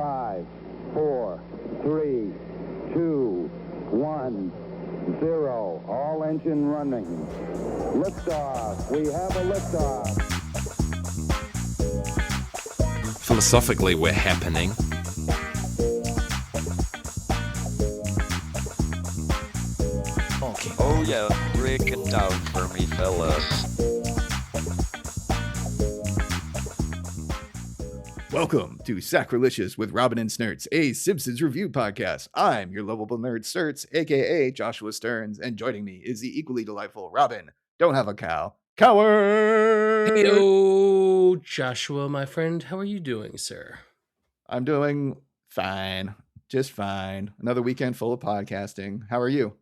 5, 4, 3, 2, 1, 0. All engine running. Liftoff. We have a liftoff. Philosophically, we're happening. Okay. Oh yeah, break it down for me, fellas. Welcome to Sacrilicious with Robin and Snurts, a Simpsons review podcast. I'm your lovable nerd Snurts, aka Joshua Stearns, and joining me is the equally delightful Robin. Don't have a cow. Coward! Heyo, Joshua, my friend. How are you doing, sir? I'm doing fine. Just fine. Another weekend full of podcasting. How are you?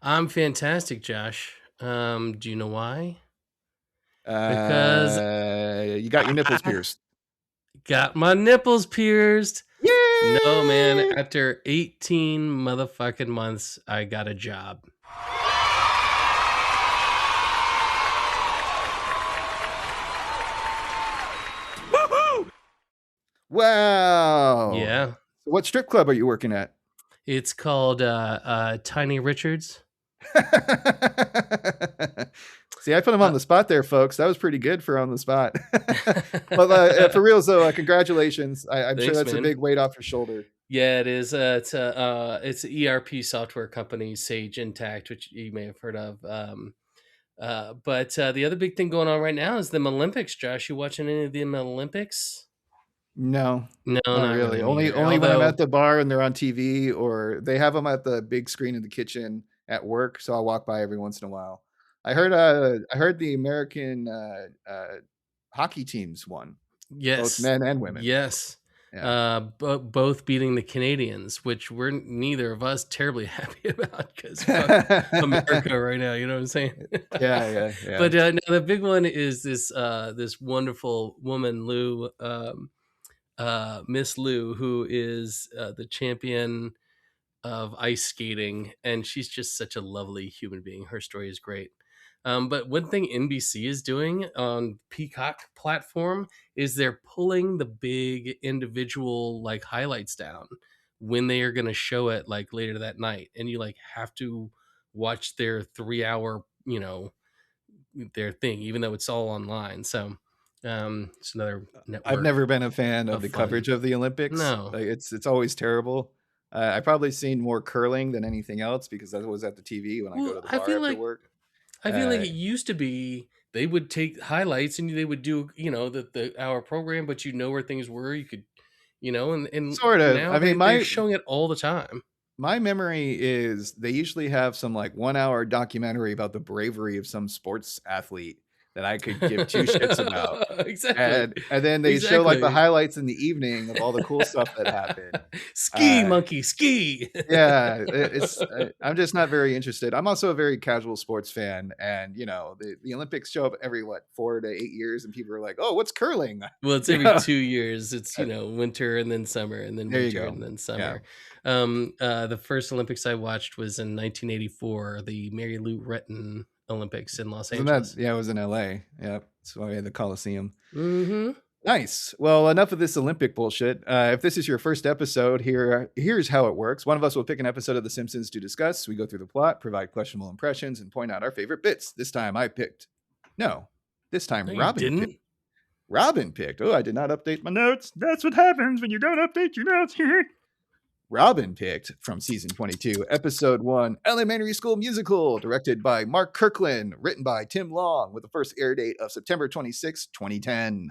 I'm fantastic, Josh. Do you know why? Because you got your nipples pierced. Got my nipples pierced. Yay! No, man. After 18 motherfucking months, I got a job. Woohoo! Wow. Yeah. What strip club are you working at? It's called Tiny Richards. See, I put him on the spot there, folks. That was pretty good for on the spot. But for real, so congratulations. I'm Thanks, sure that's man. a big weight off your shoulder. Yeah, it is. It's an ERP software company, Sage Intact, which you may have heard of. But the other big thing going on right now is the Olympics. Josh, you watching any of the Olympics? No, No, not really. Only when I'm at the bar and they're on TV, or they have them at the big screen in the kitchen at work. So I'll walk by every once in a while. I heard the American hockey teams won. Yes, both men and women. Yes, yeah. Both beating the Canadians, which we're neither of us terribly happy about because America right now. You know what I'm saying? Yeah. But no, the big one is this wonderful woman, Lou, Miss Lou, who is the champion of ice skating, and she's just such a lovely human being. Her story is great. But one thing NBC is doing on Peacock platform is they're pulling the big individual like highlights down when they are going to show it like later that night, and you like have to watch their 3-hour, their thing, even though it's all online. So it's another network. I've never been a fan of the coverage of the Olympics. No, it's always terrible. I've probably seen more curling than anything else because that was at the TV when I go to the bar after work. I feel like it used to be they would take highlights and they would do, the hour program, but where things were, you could, and sort of. Now I mean, they're showing it all the time. My memory is they usually have some like 1 hour documentary about the bravery of some sports athlete that I could give two shits about. Exactly. And then they show like the highlights in the evening of all the cool stuff that happened. Ski, monkey, ski. Yeah, I'm just not very interested. I'm also a very casual sports fan. And, the Olympics show up every, 4 to 8 years. And people are like, oh, what's curling? Well, it's every 2 years. It's, winter and then summer and then winter and then summer. Yeah. The first Olympics I watched was in 1984, the Mary Lou Retton Olympics in Los Angeles. It was in LA. Yeah, so we had the Coliseum. Mm-hmm. Nice. Well, enough of this Olympic bullshit. If this is your first episode, here's how it works. One of us will pick an episode of The Simpsons to discuss. We go through the plot, provide questionable impressions, and point out our favorite bits. This time Robin picked. Robin picked. Oh, I did not update my notes. That's what happens when you don't update your notes here. Robin picked from season 22, episode 1, Elementary School Musical, directed by Mark Kirkland, written by Tim Long, with the first air date of September 26, 2010.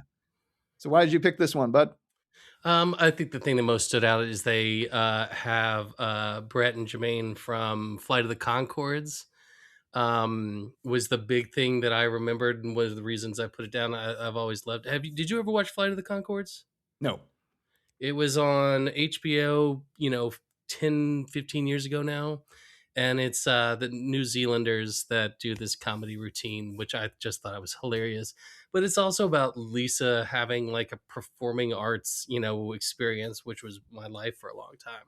So why did you pick this one, bud? I think the thing that most stood out is they have Brett and Jermaine from Flight of the Conchords. Was the big thing that I remembered and was the reasons I put it down. I've always loved. Did you ever watch Flight of the Conchords? No. It was on HBO, 10, 15 years ago now. And it's the New Zealanders that do this comedy routine, which I just thought was hilarious. But it's also about Lisa having like a performing arts, experience, which was my life for a long time.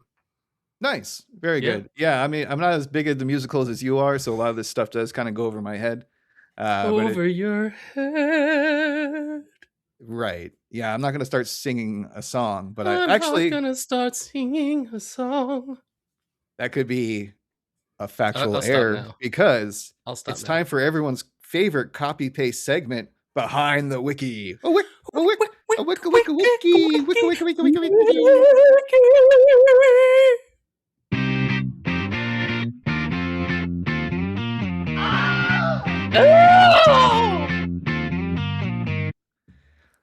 Nice. Very good. Yeah, I mean, I'm not as big at the musicals as you are, so a lot of this stuff does kind of go over my head. Over your head. Right. Yeah, I'm not going to start singing a song, but I'm I not actually, gonna start singing a song. that could be a I'll factual stop error now. because I'll stop it's now. time for everyone's favorite copy paste segment, Behind the Wiki. A wick, a wick, a wick, a wick, a wiki, wick, a wick, a wick, a wick, a wiki.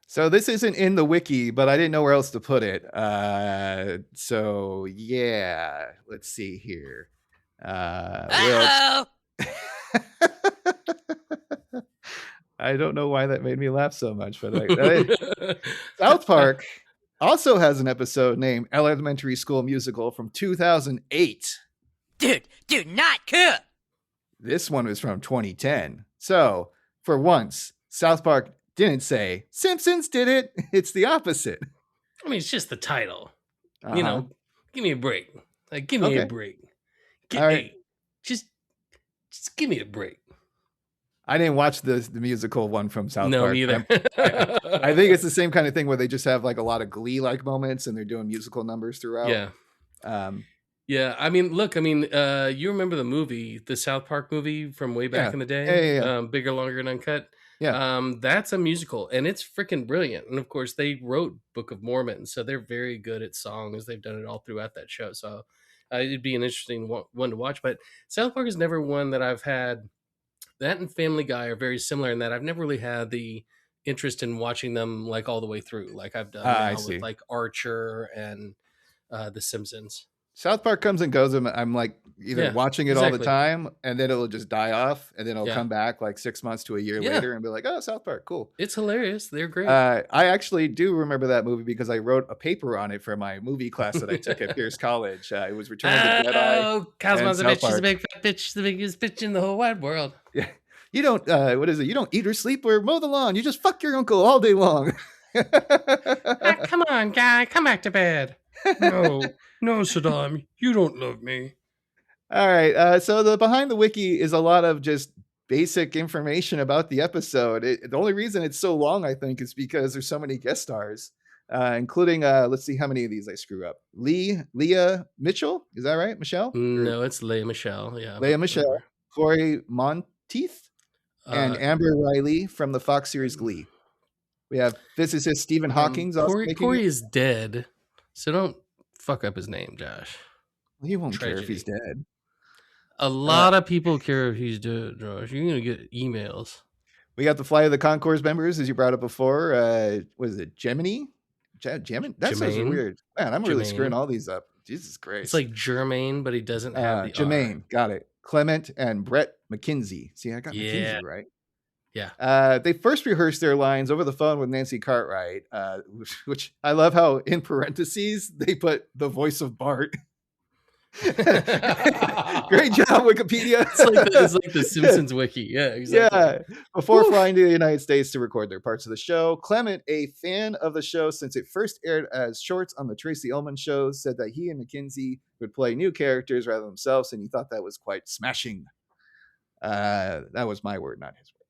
So this isn't in the wiki, but I didn't know where else to put it. So yeah, let's see here. Where else? I don't know why that made me laugh so much, but South Park also has an episode named Elementary School Musical from 2008. Dude, not cool. This one was from 2010. So for once, South Park didn't say Simpsons did it. It's the opposite. I mean, it's just the title. Uh-huh. You know, give me a break. Like, give me a Okay. break. All right. Just give me a break. I didn't watch the musical one from South No, Park. me either. I think it's the same kind of thing where they just have like a lot of Glee-like moments and they're doing musical numbers throughout. Yeah. Yeah, I mean, look, you remember the movie, the South Park movie from way back in the day? Yeah. Bigger, Longer, and Uncut. Yeah. That's a musical, and it's freaking brilliant. And of course, they wrote Book of Mormon, so they're very good at songs. They've done it all throughout that show. So it'd be an interesting one to watch. But South Park is never one that I've had. That and Family Guy are very similar in that I've never really had the interest in watching them like all the way through, like I've done now with like Archer and The Simpsons. South Park comes and goes. I'm like either watching it all the time and then it'll just die off and then it'll come back like 6 months to a year later and be like, oh, South Park, cool. It's hilarious. They're great. I actually do remember that movie because I wrote a paper on it for my movie class that I took at Pierce College. It was Return of the Jedi. Oh, Cosmo's a South bitch. She's Park. a big fat bitch. She's the biggest bitch in the whole wide world. Yeah. You don't, what is it? You don't eat or sleep or mow the lawn. You just fuck your uncle all day long. Come on, guy. Come back to bed. No, Saddam. You don't love me. All right. So the Behind the Wiki is a lot of just basic information about the episode. The only reason it's so long, I think, is because there's so many guest stars, including, let's see how many of these I screw up. Leah Mitchell. Is that right? Michelle? No, it's Leah Michelle. Yeah. Leah Michelle. Corey Monteith. And Amber Riley from the Fox series Glee. We have physicist Stephen Hawking. Corey is dead, so don't fuck up his name, Josh. Well, he won't care if he's dead. A lot of people care if he's dead, Josh. You're going to get emails. We got the Fly of the Concourse members, as you brought up before. What is it? Gemini? Gemini? That sounds weird. Man, I'm really screwing all these up. Jesus Christ. It's like Jermaine, but he doesn't have the Jermaine. R. Got it. Clement and Brett McKinsey. See, I got McKinsey right. Yeah. They first rehearsed their lines over the phone with Nancy Cartwright, which I love how in parentheses they put the voice of Bart. Great job, Wikipedia. It's like the Simpsons wiki. Yeah, exactly. Yeah. Before flying to the United States to record their parts of the show, Clement, a fan of the show since it first aired as shorts on the Tracy Ullman show, said that he and McKinsey would play new characters rather than themselves, and he thought that was quite smashing. That was my word, not his word.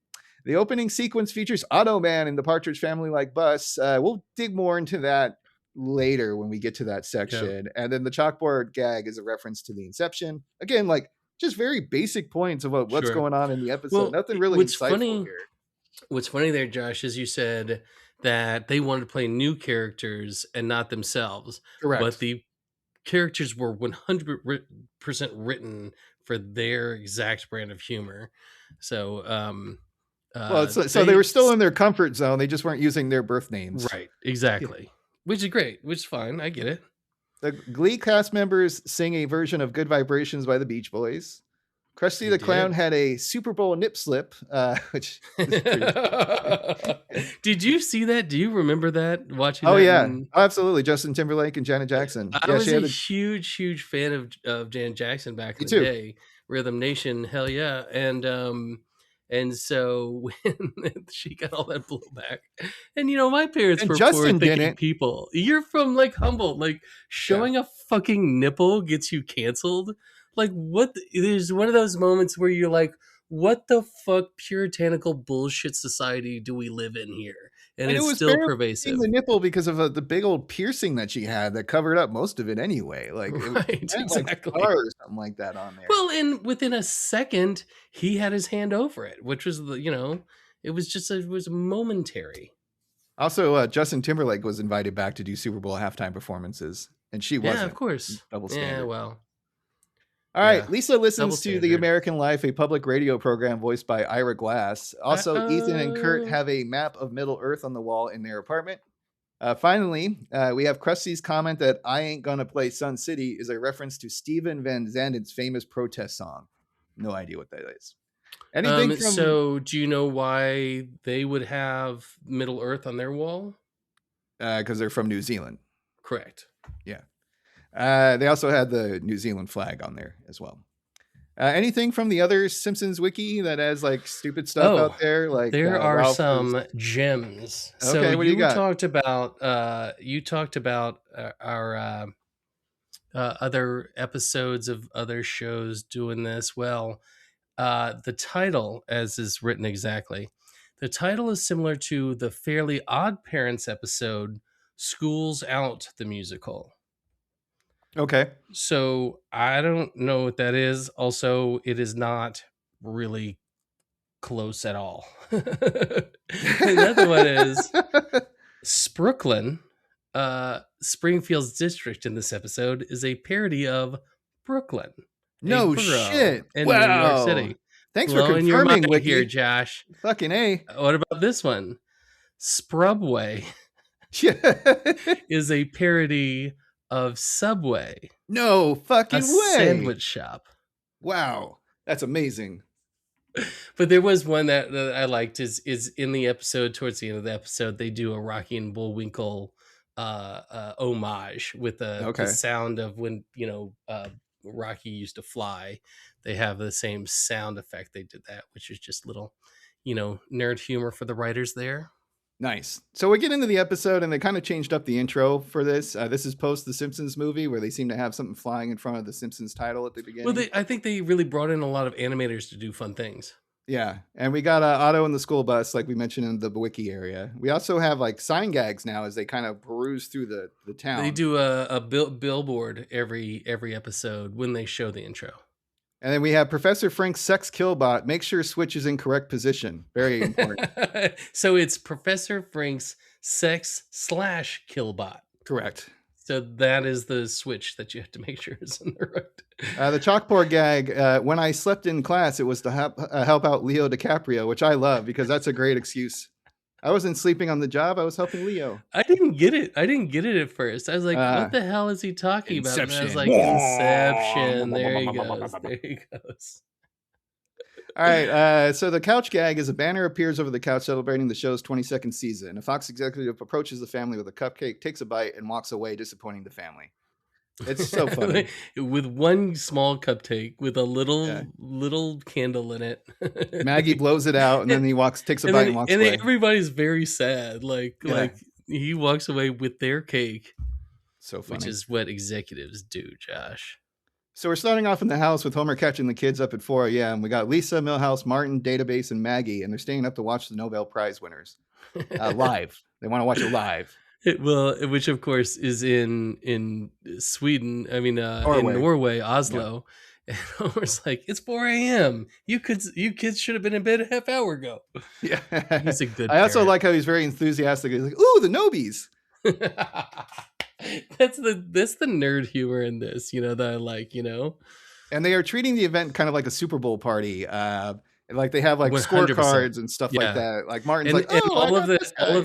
The opening sequence features Automan and the Partridge Family like bus. We'll dig more into that later when we get to that section. And then the chalkboard gag is a reference to the Inception. Again, like just very basic points about what's going on in the episode. Well, nothing really insightful here. What's funny there, Josh, is you said that they wanted to play new characters and not themselves. Correct. But the characters were 100% written for their exact brand of humor. So, so they were still in their comfort zone. They just weren't using their birth names. Right. Exactly. Yeah. Which is great. Which is fine. I get it. The Glee cast members sing a version of Good Vibrations by the Beach Boys. Krusty the Clown had a Super Bowl nip slip, which is pretty... Did you see that? Do you remember that? Watching? Oh, yeah. Absolutely. Justin Timberlake and Janet Jackson. I was a huge fan of Janet Jackson back in the day. Rhythm Nation, hell yeah. And so when she got all that blowback, and my parents were forward-thinking people. You're from like Humboldt, like showing a fucking nipple gets you canceled. Like what? There's one of those moments where you're like, what the fuck puritanical bullshit society do we live in here? and it it's was still barely pervasive. seeing the nipple because of the big old piercing that she had that covered up most of it anyway. Like, it Right, had, like, exactly. scar or something like that on there. Well, and within a second, he had his hand over it, which was it was momentary. Also, Justin Timberlake was invited back to do Super Bowl halftime performances, and she wasn't. Yeah, of course. Double standard. Yeah, well. All right, yeah. Lisa Double listens to The standard. American Life, a public radio program voiced by Ira Glass. Also, Ethan and Kurt have a map of Middle Earth on the wall in their apartment. Finally, we have Krusty's comment that I Ain't Gonna Play Sun City is a reference to Steven Van Zandt's famous protest song. No idea what that is. Anything from... So, do you know why they would have Middle Earth on their wall? Because they're from New Zealand. Correct. Yeah. They also had the New Zealand flag on there as well. Anything from the other Simpsons wiki that has like stupid stuff out there? Like there are Ralph some gems. Okay, so what do you got? talked about our other episodes of other shows doing this. Well, the title, as is written exactly, the title is similar to the Fairly Odd Parents episode "School's Out" the musical. Okay. So I don't know what that is. Also, it is not really close at all. Another one is Sprooklyn. Springfield's district in this episode is a parody of Brooklyn. No shit. In Wow. New York City. Thanks for Blowing your confirming, mind Wiki. here, Josh. Fucking A. What about this one? Sprubway is a parody of Subway. No fucking a way. Sandwich shop. Wow. That's amazing. But there was one that I liked is in the episode, towards the end of the episode, they do a Rocky and Bullwinkle homage with the sound of when, Rocky used to fly. They have the same sound effect. They did that, which is just little, nerd humor for the writers there. Nice. So we get into the episode, and they kind of changed up the intro for this. This is post the Simpsons movie, where they seem to have something flying in front of the Simpsons title at the beginning. Well, I think they really brought in a lot of animators to do fun things. Yeah, and we got Otto in the school bus, like we mentioned in the wiki area. We also have like sign gags now as they kind of peruse through the town. They do a billboard every episode when they show the intro. And then we have Professor Frank's sex killbot. Make sure switch is in correct position. Very important. So it's Professor Frank's sex/killbot. Correct. So that is the switch that you have to make sure is in the right. The chalkboard gag. When I slept in class, it was to help out Leo DiCaprio, which I love because that's a great excuse. I wasn't sleeping on the job. I was helping Leo. I didn't get it at first. I was like, what the hell is he talking about? And I was like, Inception. There he goes. There he goes. All right. So the couch gag is a banner appears over the couch celebrating the show's 22nd season. A Fox executive approaches the family with a cupcake, takes a bite, and walks away, disappointing the family. It's so funny. With one small cupcake with a little candle in it. Maggie blows it out, and then he takes a bite and walks away. And everybody's very sad. Like he walks away with their cake. So funny. Which is what executives do, Josh. So we're starting off in the house with Homer catching the kids up at 4 a.m. We got Lisa, Milhouse, Martin, Database, and Maggie, and they're staying up to watch the Nobel Prize winners live. They want to watch it live. Which of course is in Sweden. I mean, in Norway, Oslo. Yeah. And Homer's like, "It's 4 a.m. You kids should have been in bed a half hour ago." Yeah, he's a good. I also like how he's very enthusiastic. He's like, "Ooh, the Nobies." That's the nerd humor in this, that I like, And they are treating the event kind of like a Super Bowl party. Like they have like 100%. Scorecards and stuff like that. Like Martin's and all of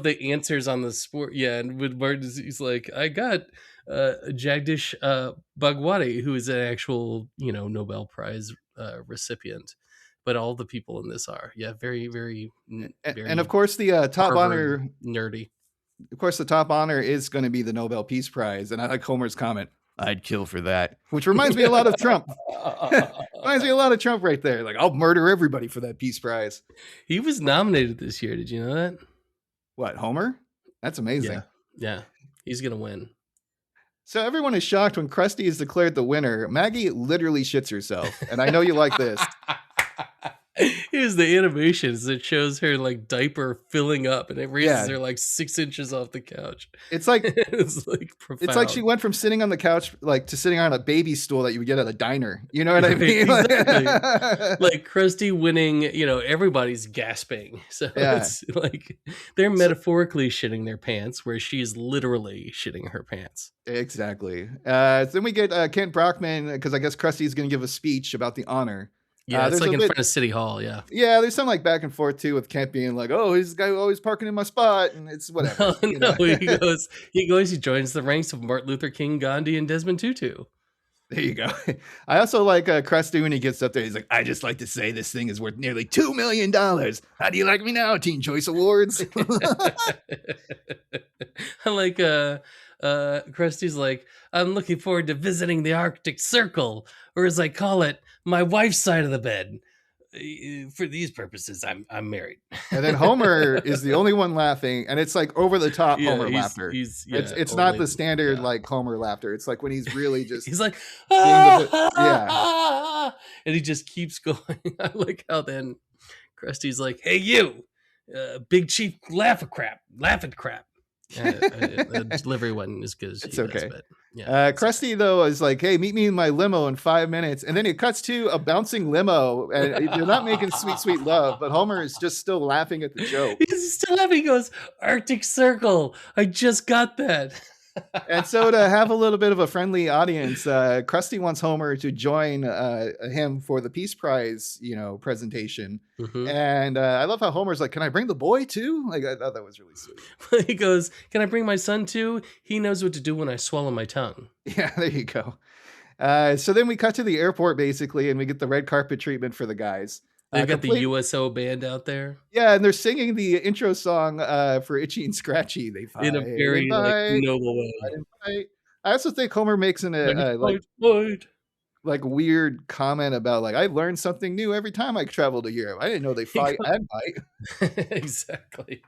the answers on the sport. Yeah, and with Martin, he's like, I got Jagdish Bhagwati, who is an actual Nobel Prize recipient. But all the people in this are very, very, very and of course the top honor nerdy. Of course, the top honor is going to be the Nobel Peace Prize. And I like Homer's comment, "I'd kill for that," which reminds me a lot of Trump. Reminds me a lot of Trump right there. Like, I'll murder everybody for that Peace Prize. He was nominated this year. Did you know that? What, Homer? That's amazing. Yeah. He's going to win. So everyone is shocked when Krusty is declared the winner. Maggie literally shits herself. And I know you like this. Here's the animations that shows her like diaper filling up, and it raises Yeah. her like 6 inches off the couch. It's like It's like profound. it's like she went from sitting on the couch like to sitting on a baby stool that you would get at a diner. You know what I Right, mean? exactly. Like Krusty winning, everybody's gasping. So Yeah. it's like they're metaphorically shitting their pants, where she's literally shitting her pants. Exactly. Then we get Kent Brockman, because I guess Krusty's going to give a speech about the honor. Yeah, it's there's like a in bit- front of City Hall. Yeah. Yeah, there's some like back and forth too with Kent being like, "Oh, he's the guy who always parking in my spot," and it's whatever. Oh, you know? no, he joins the ranks of Martin Luther King, Gandhi, and Desmond Tutu. There you go. I also like Krusty when he gets up there. He's like, "I just like to say this thing is worth nearly $2 million. How do you like me now, Teen Choice Awards?" I like Krusty's like, I'm looking forward to visiting the Arctic Circle, or as I call it, my wife's side of the bed. For these purposes, I'm married. And then Homer is the only one laughing, and it's like over the top Homer laughter. It's not the standard like Homer laughter. It's like when he's really just he's like, yeah. And he just keeps going. I like how then Krusty's like, hey you, Big Chief laughing crap. The delivery wasn't as good as It's he okay. does, but yeah. Krusty though is like, "Hey, meet me in my limo in 5 minutes," and then it cuts to a bouncing limo, and they're not making sweet love, but Homer is just still laughing at the joke. He's still laughing. He goes, Arctic Circle. I just got that. And so to have a little bit of a friendly audience, Krusty wants Homer to join him for the Peace Prize, presentation. Mhm. And I love how Homer's like, "Can I bring the boy too?" Like, I thought that was really sweet. He goes, can I bring my son too? He knows what to do when I swallow my tongue. Yeah, there you go. So then we cut to the airport basically, and we get the red carpet treatment for the guys. They've got the USO band out there. Yeah, and they're singing the intro song for Itchy and Scratchy. They fight In a very noble way. I also think Homer makes like weird comment about like, I learned something new every time I travel to Europe. I didn't know they fight and fight. Exactly.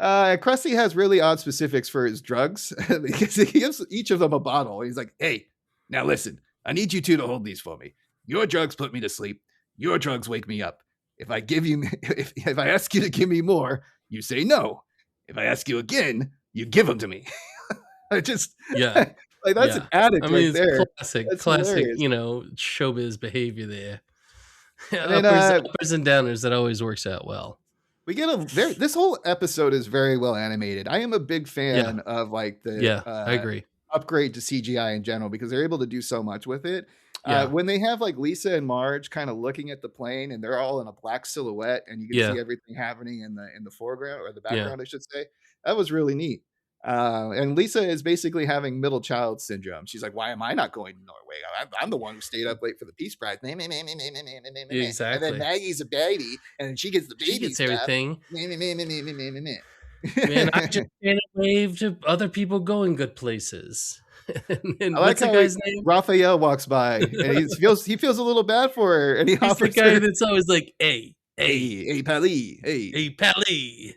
Krusty has really odd specifics for his drugs because he gives each of them a bottle. He's like, "Hey, now listen, I need you two to hold these for me. Your drugs put me to sleep. Your drugs wake me up. If I ask you to give me more, you say no. If I ask you again, you give them to me." I just like that's an addict. I mean, right there. Classic, hilarious. showbiz behavior there. And then, uppers and downers, that always works out well. We get this whole episode is very well animated. I am a big fan of like the I agree. upgrade to CGI in general because they're able to do so much with it. When they have like Lisa and Marge kind of looking at the plane and they're all in a black silhouette and you can see everything happening in the foreground or the background, I should say, that was really neat. And Lisa is basically having middle child syndrome. She's like, "Why am I not going to Norway? I'm the one who stayed up late for the Peace Prize." Exactly. And then Maggie's a baby, and she gets the baby. She gets stuff. everything. Man, I just stand and wave to other people going good places. And I like what's the how guy's name? Raphael walks by, and he feels a little bad for her, and he He's the offers guy her, that's always like, hey, Pally, hey. hey, Pally.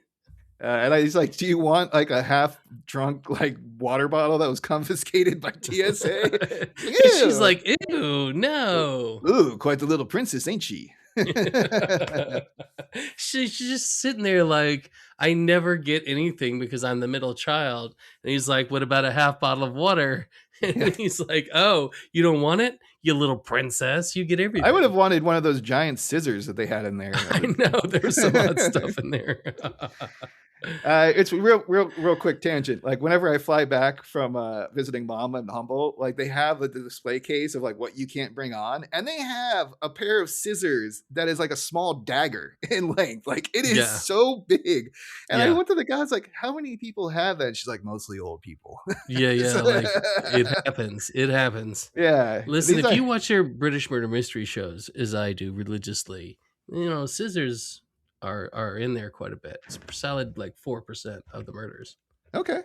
And he's like, "Do you want like a half drunk like water bottle that was confiscated by TSA?" She's like, ew, no. "Ooh, quite the little princess, ain't she?" She's just sitting there like, I never get anything because I'm the middle child. And he's like, what about a half bottle of water? And he's like, oh, you don't want it? You little princess. You get everything. I would have wanted one of those giant scissors that they had in there. I know. There's some odd stuff in there. It's real quick tangent. Like whenever I fly back from visiting mom in Humboldt, like they have the display case of like what you can't bring on, and they have a pair of scissors that is like a small dagger in length. Like it is so big. And I went to the guy, I was like, "How many people have that?" And she's like, "Mostly old people." Yeah. Like it happens. It happens. Yeah. Listen, if you watch your British murder mystery shows, as I do religiously, scissors are in there quite a bit. It's solid like 4% of the murders. Okay.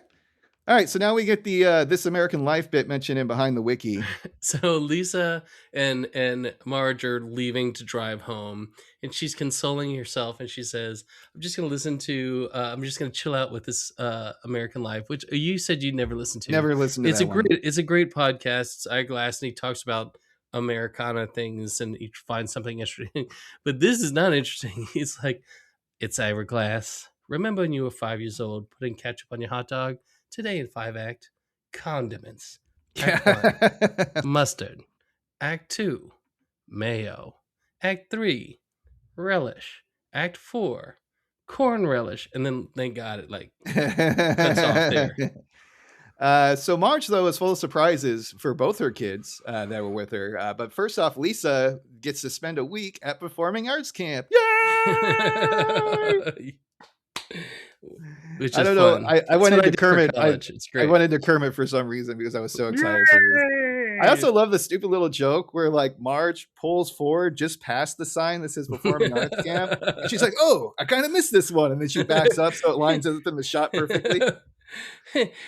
All right, so now we get the This American Life bit mentioned in behind the wiki. So Lisa and Marge are leaving to drive home, and she's consoling herself, and she says, I'm just going to chill out with this American Life, which you said you'd never listened to. Never listened to it's that one. It's a great podcast. It's Eyeglass, and he talks about Americana things and each find something interesting. But this is not interesting. He's like, it's Ira Glass. Remember when you were 5 years old putting ketchup on your hot dog? Today in 5 Act, condiments. Act 1, mustard. Act 2, mayo. Act 3, relish. Act 4, corn relish. And then thank God it like cuts off there. So Marge, though, is full of surprises for both her kids that were with her. But first off, Lisa gets to spend a week at Performing Arts Camp. Yay! Which is I don't know. fun. I That's went what into did for Kermit. college. It's I great. went into Kermit for some reason because I was so excited for this. I also love the stupid little joke where like Marge pulls forward just past the sign that says Performing Arts Camp. And she's like, oh, I kind of missed this one. And then she backs up so it lines up in the shot perfectly.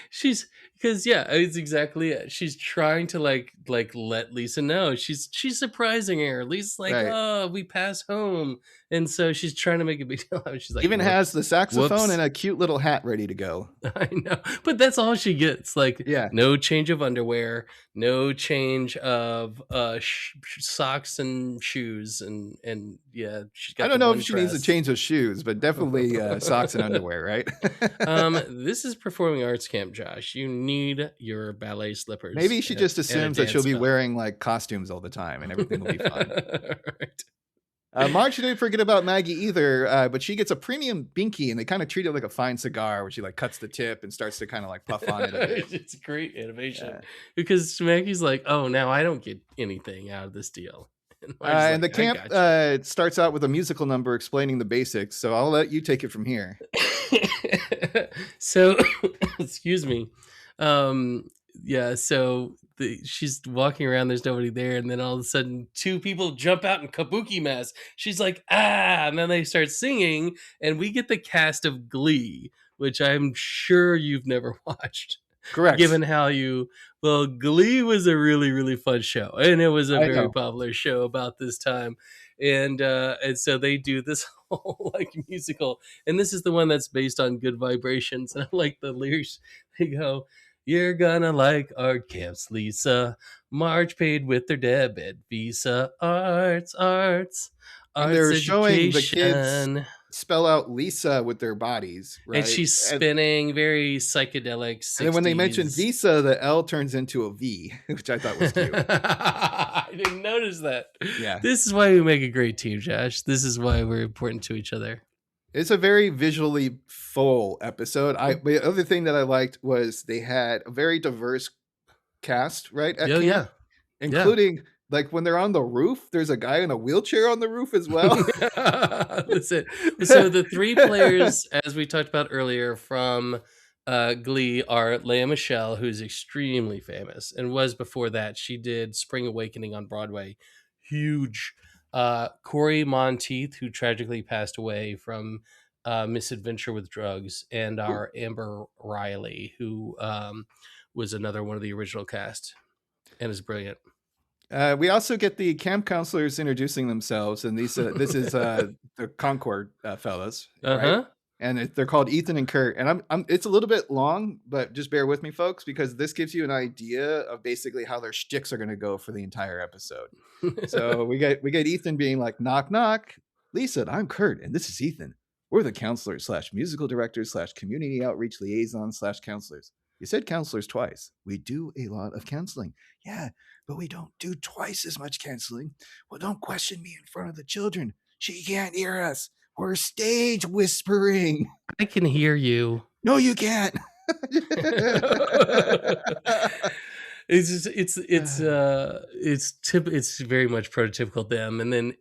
She's because it's exactly it. She's trying to like let Lisa know. She's surprising her. Lisa's like, Right. oh, we pass home. And so she's trying to make a big deal out of it. She's like, Even has the saxophone whoops. and a cute little hat ready to go. I know, but that's all she gets. Like, no change of underwear, no change of socks and shoes, and she's got. I don't know if she needs a change of shoes, but definitely socks and underwear, right? This is Performing Arts Camp, Josh. You need your ballet slippers. Maybe she just assumes that she'll be belt. wearing like costumes all the time, and everything will be fine. Right. Marge didn't forget about Maggie either, but she gets a premium binky, and they kind of treat it like a fine cigar, where she like cuts the tip and starts to kind of like puff on it a bit. It's great animation because Maggie's like, "Oh, now I don't get anything out of this deal." And the camp starts out with a musical number explaining the basics, so I'll let you take it from here. So, excuse me. So she's walking around, there's nobody there, and then all of a sudden 2 people jump out in kabuki masks. She's like, and then they start singing, and we get the cast of Glee, which I'm sure you've never watched. Correct. Given how Glee was a really, really fun show, and it was a very popular show about this time. And so they do this whole like musical, and this is the one that's based on Good Vibrations. And I like the lyrics. They go, "You're gonna like art camps, Lisa. Marge paid with their debit Visa. Arts, and they're showing the kids spell out Lisa with their bodies, right? And she's spinning, very psychedelic 60s. And then when they mention Visa, the L turns into a V, which I thought was cute. I didn't notice that. Yeah. This is why we make a great team, Josh. This is why we're important to each other. It's a very visually full episode. The other thing that I liked was they had a very diverse cast, right? Including like when they're on the roof, there's a guy in a wheelchair on the roof as well. Listen, so the 3 players, as we talked about earlier from Glee, are Lea Michele, who's extremely famous, and was before that. She did Spring Awakening on Broadway. Huge. Corey Monteith, who tragically passed away from misadventure with drugs, and our Amber Riley, who was another one of the original cast and is brilliant. We also get the camp counselors introducing themselves, and this is the Concord fellas, right? And they're called Ethan and Kurt. And it's a little bit long, but just bear with me, folks, because this gives you an idea of basically how their shticks are going to go for the entire episode. So we get Ethan being like, knock, knock. Lisa, I'm Kurt, and this is Ethan. We're the counselors / musical directors / community outreach liaisons / counselors. You said counselors twice. We do a lot of counseling. Yeah, but we don't do twice as much counseling. Well, don't question me in front of the children. She can't hear us. We're stage whispering. I can hear you. No, you can't. It's very much prototypical them. And then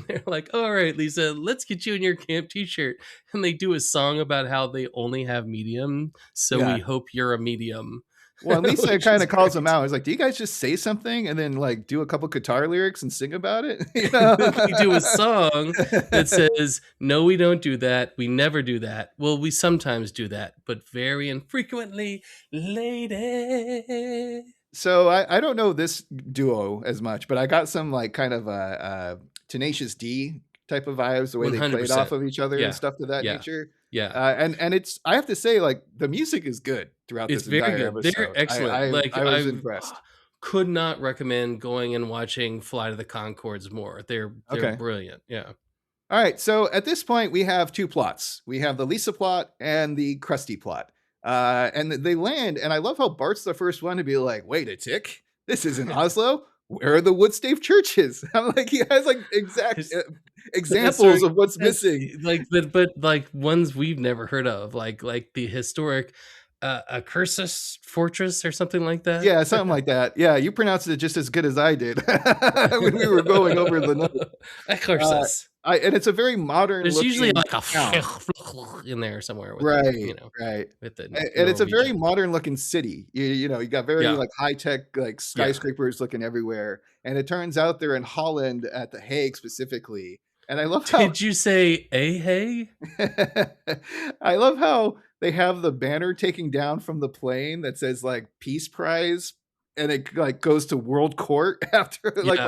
they're like, all right, Lisa, let's get you in your camp t-shirt. And they do a song about how they only have medium. So we hope you're a medium. Well, Lisa kind of calls them out. It's like, do you guys just say something and then like do a couple guitar lyrics and sing about it? You know? We do a song that says, no, we don't do that. We never do that. Well, we sometimes do that, but very infrequently, lady. So I don't know this duo as much, but I got some like kind of Tenacious D type of vibes, the way 100%. They played off of each other and stuff to that nature. Yeah. And it's, I have to say, like, the music is good throughout this entire episode. They're excellent. I was impressed. could not recommend going and watching Flight of the Conchords more. They're Okay. brilliant. Yeah. All right. So at this point, we have two plots. We have the Lisa plot and the Krusty plot. And they land, and I love how Bart's the first one to be like, wait a tick, this isn't Oslo. Where are the Woodstave churches? I'm like, he has like exact examples of what's missing. Like, but like ones we've never heard of, like the historic Accursus fortress or something like that. Yeah, something like that. Yeah, you pronounced it just as good as I did when we were going over the notes. Accursus. And it's a very modern. There's usually like a town. in there somewhere. With Right, right. With the and it's a very modern looking city. You know, you got very like high tech, like skyscrapers looking everywhere. And it turns out they're in Holland at the Hague specifically. And I love how. Did you say a Hague? I love how they have the banner taking down from the plane that says like Peace Prize. And it like goes to World Court after like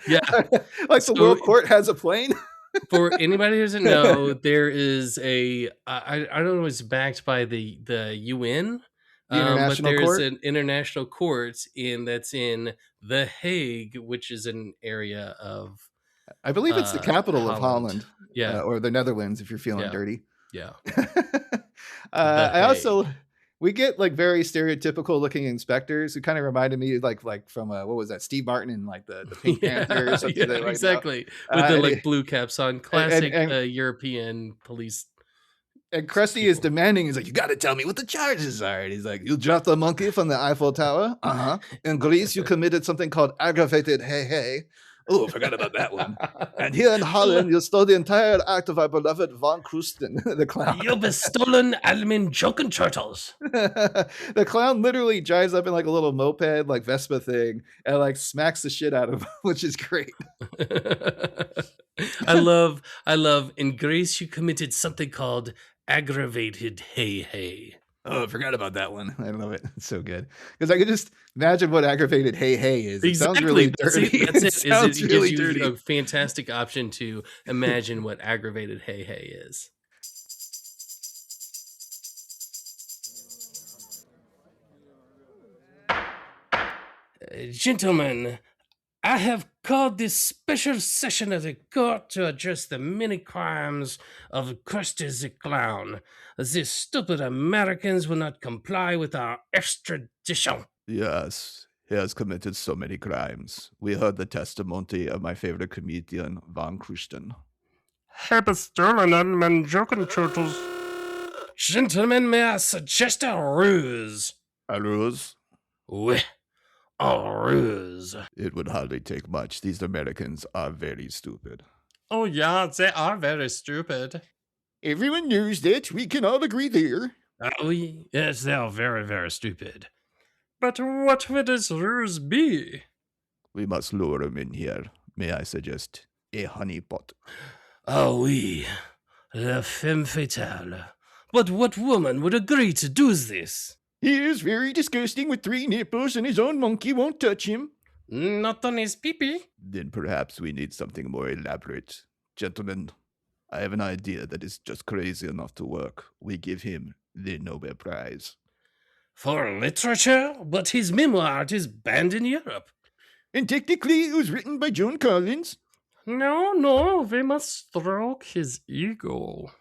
the World Court has a plane. For anybody who doesn't know, there is a I don't know, it's backed by the UN, but there's an international court that's in The Hague, which is an area of, I believe it's the capital of Holland, or the Netherlands if you're feeling dirty. Yeah. We get like very stereotypical looking inspectors who kind of reminded me like from what was that, Steve Martin in like the Pink Panther or something. Right exactly now. With the like blue caps on, classic European police. And Krusty is demanding. He's like, you got to tell me what the charges are. And he's like, you dropped the monkey from the Eiffel Tower. In Greece, you committed something called aggravated hey. Oh, I forgot about that one. And here in Holland, you stole the entire act of our beloved Von Krusten, the clown. You've bestolen Almin Joken Turtles. The clown literally drives up in like a little moped, like Vespa thing, and like smacks the shit out of him, which is great. I love. In Greece, you committed something called aggravated hey. Oh, I forgot about that one. I love it. It's so good. Because I could just imagine what aggravated hey is. It sounds really dirty. That's it. Sounds really gives dirty. You a fantastic option to imagine what aggravated hey is. Gentlemen, I have called this special session of the court to address the many crimes of Krusty the Clown. These stupid Americans will not comply with our extradition. Yes, he has committed so many crimes. We heard the testimony of my favorite comedian, Von Krusten. Have stolen Almin Joken Turtles. Gentlemen, may I suggest a ruse? A ruse? Oui. A ruse. It would hardly take much. These Americans are very stupid. Oh yeah, they are very stupid. Everyone knows that. We can all agree there. Oui, yes, they are very, very stupid. But what would this ruse be? We must lure him in here. May I suggest a honeypot? Oh oui, la femme fatale. But what woman would agree to do this? He is very disgusting with 3 nipples and his own monkey won't touch him. Not on his pee-pee. Then perhaps we need something more elaborate. Gentlemen, I have an idea that is just crazy enough to work. We give him the Nobel Prize. For literature? But his memoir is banned in Europe. And technically it was written by Joan Collins. No, we must stroke his ego.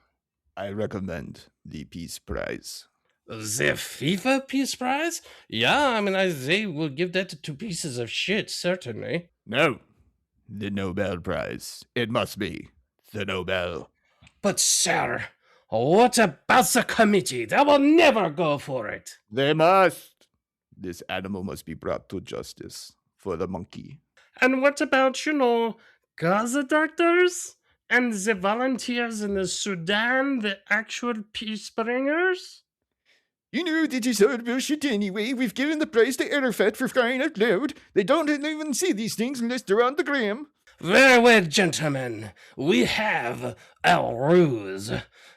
I recommend the Peace Prize. The FIFA Peace Prize? Yeah, I mean, they will give that to 2 pieces of shit, certainly. No, the Nobel Prize. It must be the Nobel. But, sir, what about the committee? They will never go for it. They must. This animal must be brought to justice for the monkey. And what about, Gaza doctors? And the volunteers in the Sudan, the actual peace bringers? This is all bullshit anyway. We've given the prize to Arafat for crying out loud. They don't even see these things unless they're on the gram. Very well, gentlemen. We have our ruse.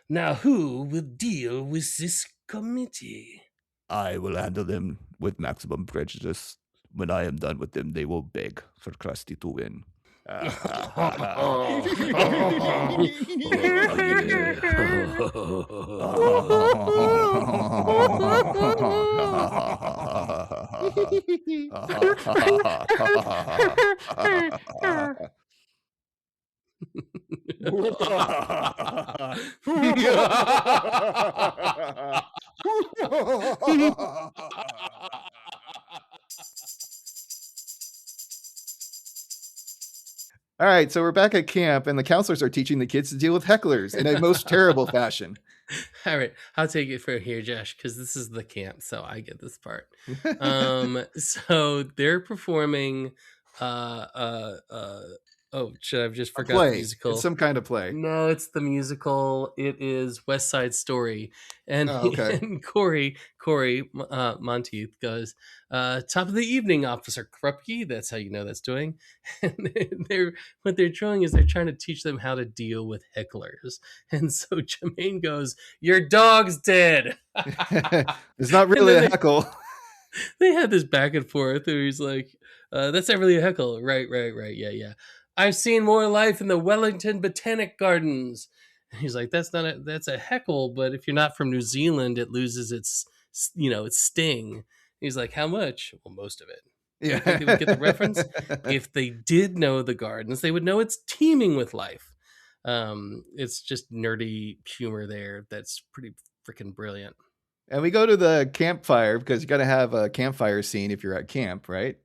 Now, who will deal with this committee? I will handle them with maximum prejudice. When I am done with them, they will beg for Krusty to win. All right, so we're back at camp, and the counselors are teaching the kids to deal with hecklers in a most terrible fashion. All right, I'll take it from here, Josh, because this is the camp, so I get this part. So they're performing. Oh, should I've just A forgot play. the musical? It's some kind of play. No, it's the musical. It is West Side Story, and, okay. and Corey Monteith goes, "Top of the evening, Officer Krupke." That's how you know that's doing. And what they're doing is they're trying to teach them how to deal with hecklers. And so Jermaine goes, "Your dog's dead." It's not really a heckle. They had this back and forth, where he's like, "That's not really a heckle, right? Yeah. I've seen more life in the Wellington Botanic Gardens." And he's like, that's a heckle, but if you're not from New Zealand, it loses its sting. He's like, how much? Well, most of it. Yeah. I think they would get the reference. If they did know the gardens, they would know it's teeming with life. It's just nerdy humor there that's pretty freaking brilliant. And we go to the campfire because you got to have a campfire scene if you're at camp, right?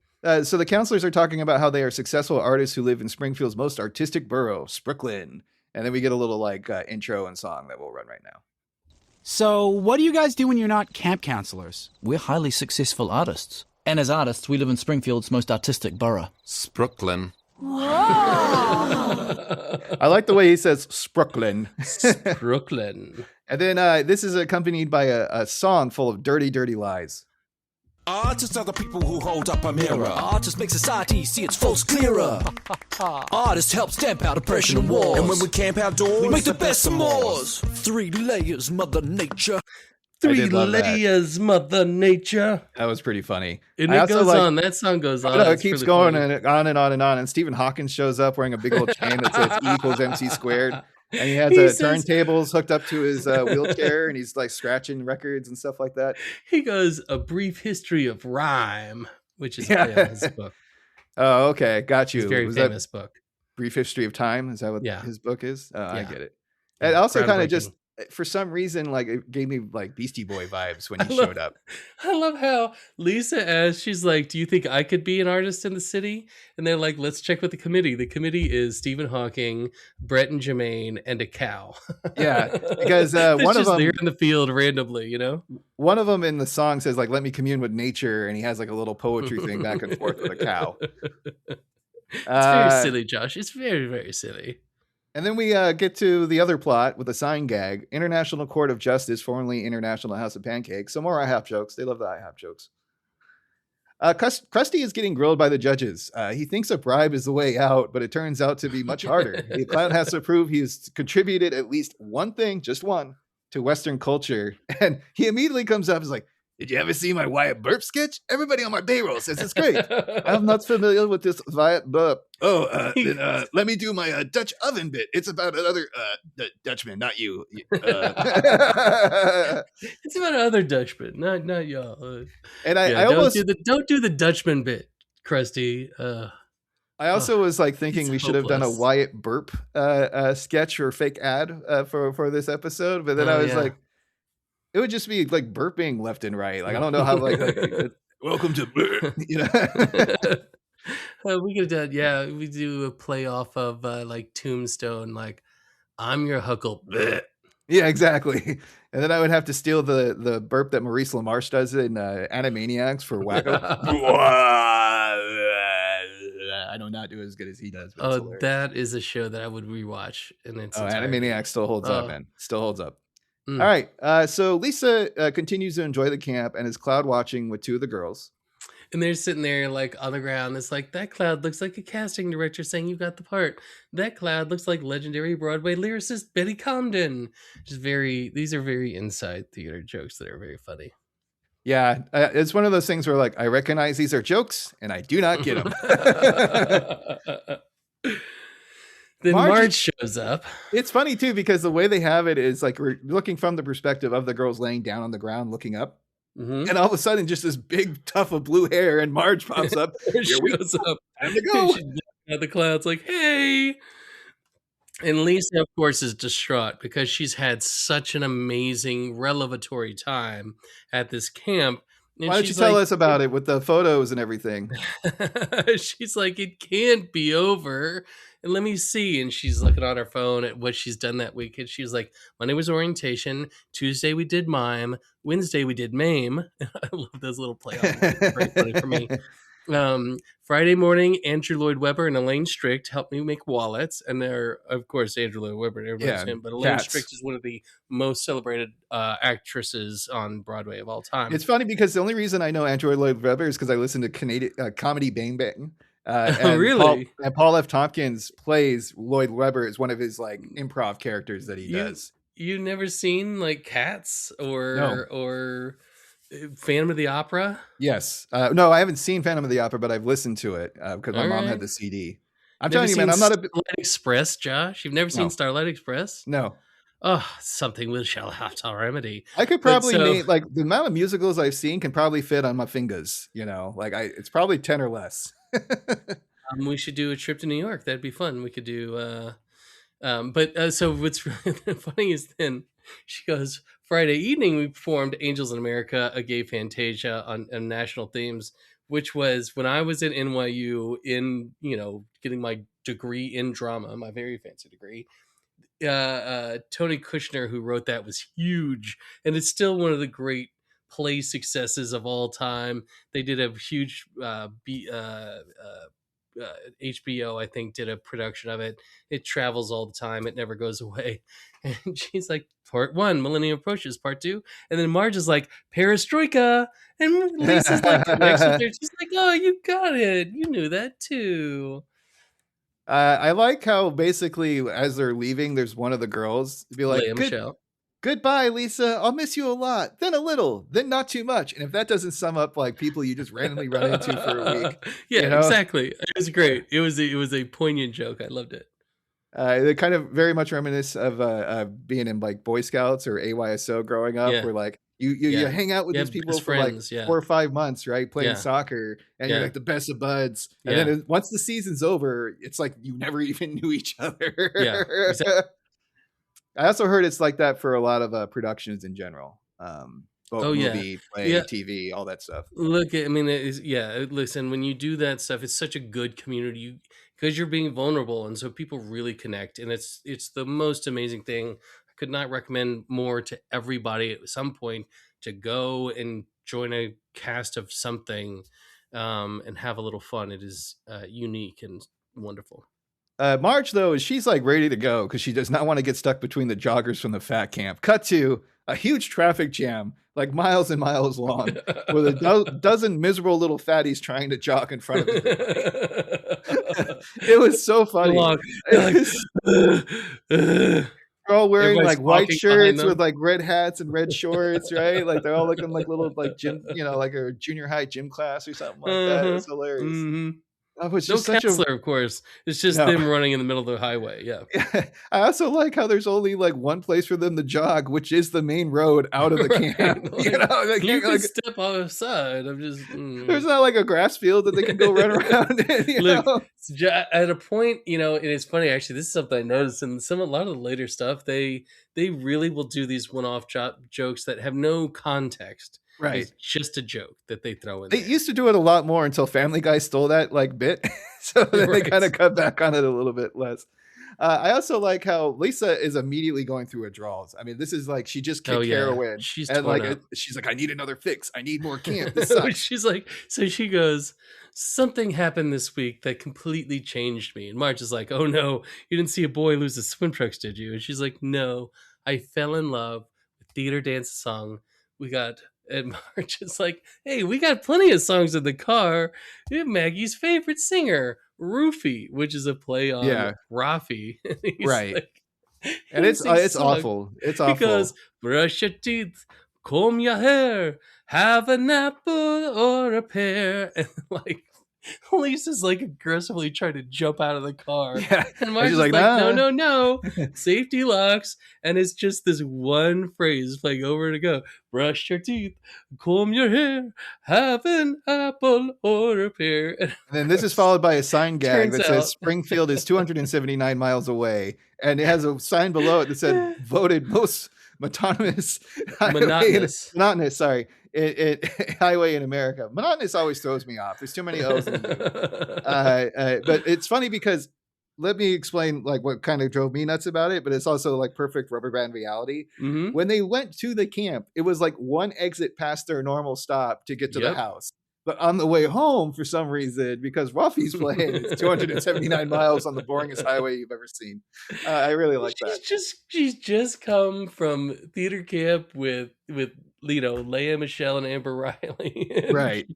So the counselors are talking about how they are successful artists who live in Springfield's most artistic borough, Sprooklyn. And then we get a little intro and song that we'll run right now. So what do you guys do when you're not camp counselors? We're highly successful artists. And as artists, we live in Springfield's most artistic borough. Sprooklyn. I like the way he says Sprooklyn. Sprooklyn. And then this is accompanied by a song full of dirty, dirty lies. Artists are the people who hold up a mirror. Artists make society see its faults clearer. Artists help stamp out oppression and wars. And when we camp outdoors, we make the best of s'mores. 3 layers, Mother Nature. 3 layers, Mother Nature. That was pretty funny. And it goes on. That song goes on. It keeps going and on and on and on. And Stephen Hawking shows up wearing a big old chain that says E equals MC squared. And he has turntables hooked up to his wheelchair, and he's like scratching records and stuff like that. He goes, "A Brief History of Rhyme," which is his book. Oh, okay. Got you. It's a very famous book. Brief History of Time? Is that what his book is? Oh, yeah. I get it. And yeah, also kind of just, for some reason, it gave me Beastie Boy vibes when he showed up. I love how Lisa asked, she's like, "Do you think I could be an artist in the city?" And they're like, "Let's check with the committee." The committee is Stephen Hawking, Brett and Jermaine, and a cow. Yeah, because one of them there in the field randomly, One of them in the song says "Let me commune with nature," and he has a little poetry thing back and forth with a cow. It's very silly, Josh. It's very, very silly. And then we get to the other plot with a sign gag. International Court of Justice, formerly International House of Pancakes. Some more IHOP jokes. They love the IHOP jokes. Krusty is getting grilled by the judges. He thinks a bribe is the way out, but it turns out to be much harder. The clown has to prove he's contributed at least one thing, just one, to Western culture. And he immediately comes up and is like, "Did you ever see my Wyatt Burp sketch? Everybody on my payroll says it's great. I'm not familiar with this Wyatt Burp. Oh, then let me do my Dutch oven bit. It's about another Dutchman, not you. It's about another Dutchman, not y'all. And I almost don't do the Dutchman bit, Krusty. I also was thinking we should have done a Wyatt Burp sketch or fake ad for this episode, but then I was like, it would just be burping left and right. I don't know how welcome to burp. We could have done, we do a play off of Tombstone, I'm your Huckle. Yeah, exactly. And then I would have to steal the burp that Maurice LaMarche does in Animaniacs for Wacko. I do not do as good as he does. But that is a show that I would rewatch. And Animaniacs still holds up, man. Still holds up. All right. So Lisa continues to enjoy the camp and is cloud watching with 2 of the girls. And they're sitting there on the ground. It's like, that cloud looks like a casting director saying you got the part. That cloud looks like legendary Broadway lyricist Betty Comden. These are very inside theater jokes that are very funny. Yeah. It's one of those things where I recognize these are jokes and I do not get them. Then Marge- Marge shows up. It's funny too because the way they have it is like we're looking from the perspective of the girls laying down on the ground looking up, and all of a sudden just this big tuft of blue hair and Marge pops up. Here we Shows up. time to go. She's at the clouds like, hey. And Lisa, of course, is distraught because she's had such an amazing revelatory time at this camp. And Why don't you she's tell like, us about it with the photos and everything? she's like, it can't be over. And let me see. And she's looking on her phone at what she's done that week. And she's like, Monday was orientation. Tuesday we did mime. Wednesday we did mame. I love those little play on. Very funny for me. Friday morning, Andrew Lloyd Webber and Elaine Strict helped me make wallets. And they're, of course, Andrew Lloyd Webber. Everybody knows him. But Elaine Strict is one of the most celebrated actresses on Broadway of all time. It's funny because the only reason I know Andrew Lloyd Webber is because I listen to Canadian Comedy Bang Bang. And really? Paul F. Tompkins plays Lloyd Webber as one of his like improv characters that he does. You never seen like Cats or Phantom of the Opera? Yes. No, I haven't seen Phantom of the Opera, but I've listened to it because my mom had the CD. I'm Never telling you, man, I'm not a Starlight Express, Josh. You've never seen Starlight Express? No. Oh, something we shall have to remedy. I could probably name like the amount of musicals I've seen can probably fit on my fingers. You know, like it's probably 10 or less. We should do a trip to New York. That'd be fun. We could do. So what's really funny is then she goes, Friday evening we performed Angels in America, a gay fantasia on national themes, which was when I was at NYU in getting my degree in drama, my very fancy degree. Tony Kushner, who wrote that, was huge, and it's still one of the great play successes of all time. They did a huge HBO, I think, did a production of it. It travels all the time. It never goes away. And she's like, part 1, Millennium Approaches, part 2. And then Marge is like, Perestroika. And Lisa's like, she's like, oh, you got it. You knew that too. I like how basically as they're leaving, there's one of the girls be like, goodbye, Lisa. I'll miss you a lot. Then a little, then not too much. And if that doesn't sum up like people you just randomly run into for a week. Exactly. It was great. It was a poignant joke. I loved it. They kind of very much reminisce of being in like Boy Scouts or AYSO growing up, where like you hang out with these people for friends, like 4 or 5 months, right? Playing soccer, and you're like the best of buds. And then once the season's over, it's like you never even knew each other. Yeah, exactly. I also heard it's like that for a lot of productions in general. Movie, play, TV, all that stuff. Look, I mean, listen, when you do that stuff, it's such a good community because you're being vulnerable, and so people really connect, and it's the most amazing thing. I could not recommend more to everybody at some point to go and join a cast of something and have a little fun. It is unique and wonderful. Marge, though, she's like ready to go because she does not want to get stuck between the joggers from the fat camp. Cut to a huge traffic jam, like miles and miles long, with a dozen miserable little fatties trying to jog in front of everybody. It was so funny. They're all wearing like white shirts with like red hats and red shorts, right? Like they're all looking like little like gym, like a junior high gym class or something like that. It was hilarious. Mm-hmm. Was just no counselor, of course. It's just them running in the middle of the highway. Yeah. I also like how there's only like one place for them to jog, which is the main road out of the camp. You can step outside. I'm just. There's not like a grass field that they can go run around in. Look, at a point, and it's funny actually. This is something I noticed in a lot of the later stuff. They really will do these one-off jokes that have no context. Right. It's just a joke that they throw in. They used to do it a lot more until Family Guy stole that like bit. So then they kind of cut back on it a little bit less. I also like how Lisa is immediately going through withdrawals. I mean, this is like she just kicked heroin. She's like, I need another fix. I need more camp. This sucks. She's like, so she goes, something happened this week that completely changed me. And Marge is like, oh no, you didn't see a boy lose his swim trunks, did you? And she's like, no, I fell in love with theater, dance, song. And Marge is like, hey, we got plenty of songs in the car. We have Maggie's favorite singer, Rufy, which is a play on Rafi. Right. Like, and it's awful. It's awful. He goes, brush your teeth, comb your hair, have an apple or a pear. And like, Lisa's like aggressively trying to jump out of the car. Yeah. And Marge's she's like, like, no, "Nah." safety locks. And it's just this one phrase playing over and go, brush your teeth, comb your hair, have an apple or a pear. And And then this is followed by a sign gag turns that says out- Springfield is 279 miles away. And it has a sign below it that said voted most monotonous monotonous, sorry. Highway in America. Monotonous always throws me off. There's too many O's in the but it's funny because let me explain like what kind of drove me nuts about it, but it's also like perfect rubber band reality. Mhm. When they went to the camp, it was like one exit past their normal stop to get to the Yep. house. But on the way home, for some reason, because Ruffy's playing, it's 279 miles on the boringest highway you've ever seen. I really like that. She's just come from theater camp with Leia Michelle and Amber Riley. And Right.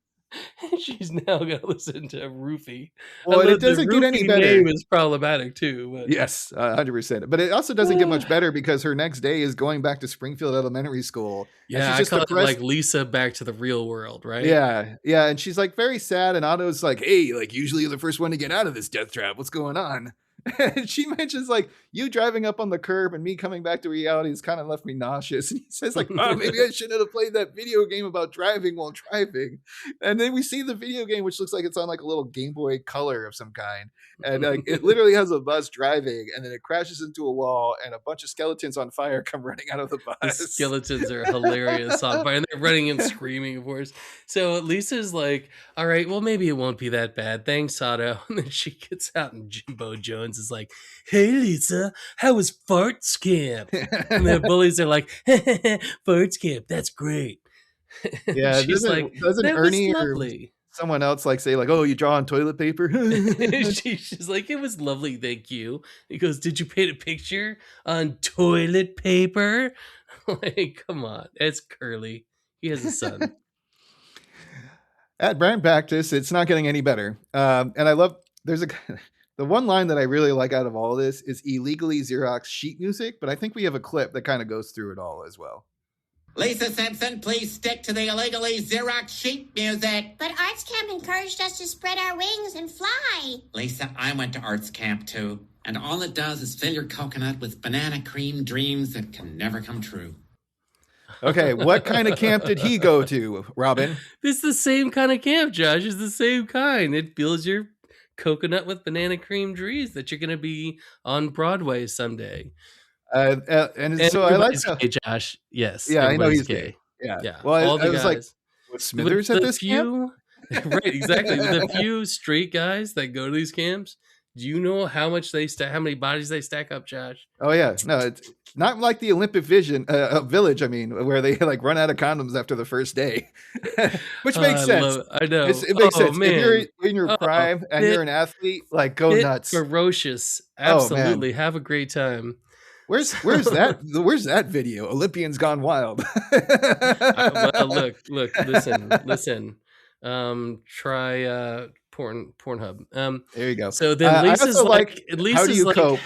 she's now got to listen to Roofy. Well, and Although it doesn't the get any Roofy better. name is problematic too. But Yes, 100%. But it also doesn't get much better because her next day is going back to Springfield Elementary School. And yeah, she's I just call it depressed. like Lisa back to the real world, right? Yeah, yeah, and she's like very sad, and Otto's like, "Hey, like usually you're the first one to get out of this death trap. What's going on?" And she mentions like you driving up on the curb and me coming back to reality has kind of left me nauseous. And he says like, "Oh, maybe I shouldn't have played that video game about driving while driving." And then we see the video game, which looks like it's on like a little Game Boy Color of some kind, and like it literally has a bus driving, and then it crashes into a wall, and a bunch of skeletons on fire come running out of the The bus. skeletons are hilarious on fire, and they're running and screaming, of course. So Lisa's like, all right, well, maybe it won't be that bad. Thanks, Otto. And then she gets out, and Jimbo Jones is like, hey, Lisa, how was Farts Camp? And the bullies are like, Farts Camp, that's great. And Yeah, she's like, doesn't that Ernie was or lovely. someone else like say like, "Oh, you draw on toilet paper?" She's like, it was lovely, thank you. He goes, did you paint a picture on toilet paper? Like, come on, it's Curly. He has a son. At brand practice, it's not getting any better. And I love the one line that I really like out of all of this is illegally Xerox sheet music, but I think we have a clip that kind of goes through it all as well. Lisa Simpson, please stick to the illegally Xerox sheet music. But Arts Camp encouraged us to spread our wings and fly. Lisa, I went to arts camp too, and all it does is fill your coconut with banana cream dreams that can never come true. Okay, what kind of camp did he go to, Robin? It's the same kind of camp, Josh. It's the same kind. It fills your coconut with banana cream dreams that you're going to be on Broadway someday. And so I like gay, Josh. Yes. Yeah, I know he's gay. Yeah. Yeah. Well, all I the was guys. like, was Smithers at this camp? Right, exactly. With a few straight guys that go to these camps, do you know how much how many bodies they stack up, Josh? Oh yeah, no, it's not like the Olympic Village. I mean, where they like run out of condoms after the first day, which makes sense. I know it makes sense. Man. If you're in your prime and you're an athlete, like go nuts, ferocious. Absolutely, have a great time. Where's that video? Olympians Gone Wild. Look, listen. Try Pornhub. There you go. So then Lisa's like, how do you cope?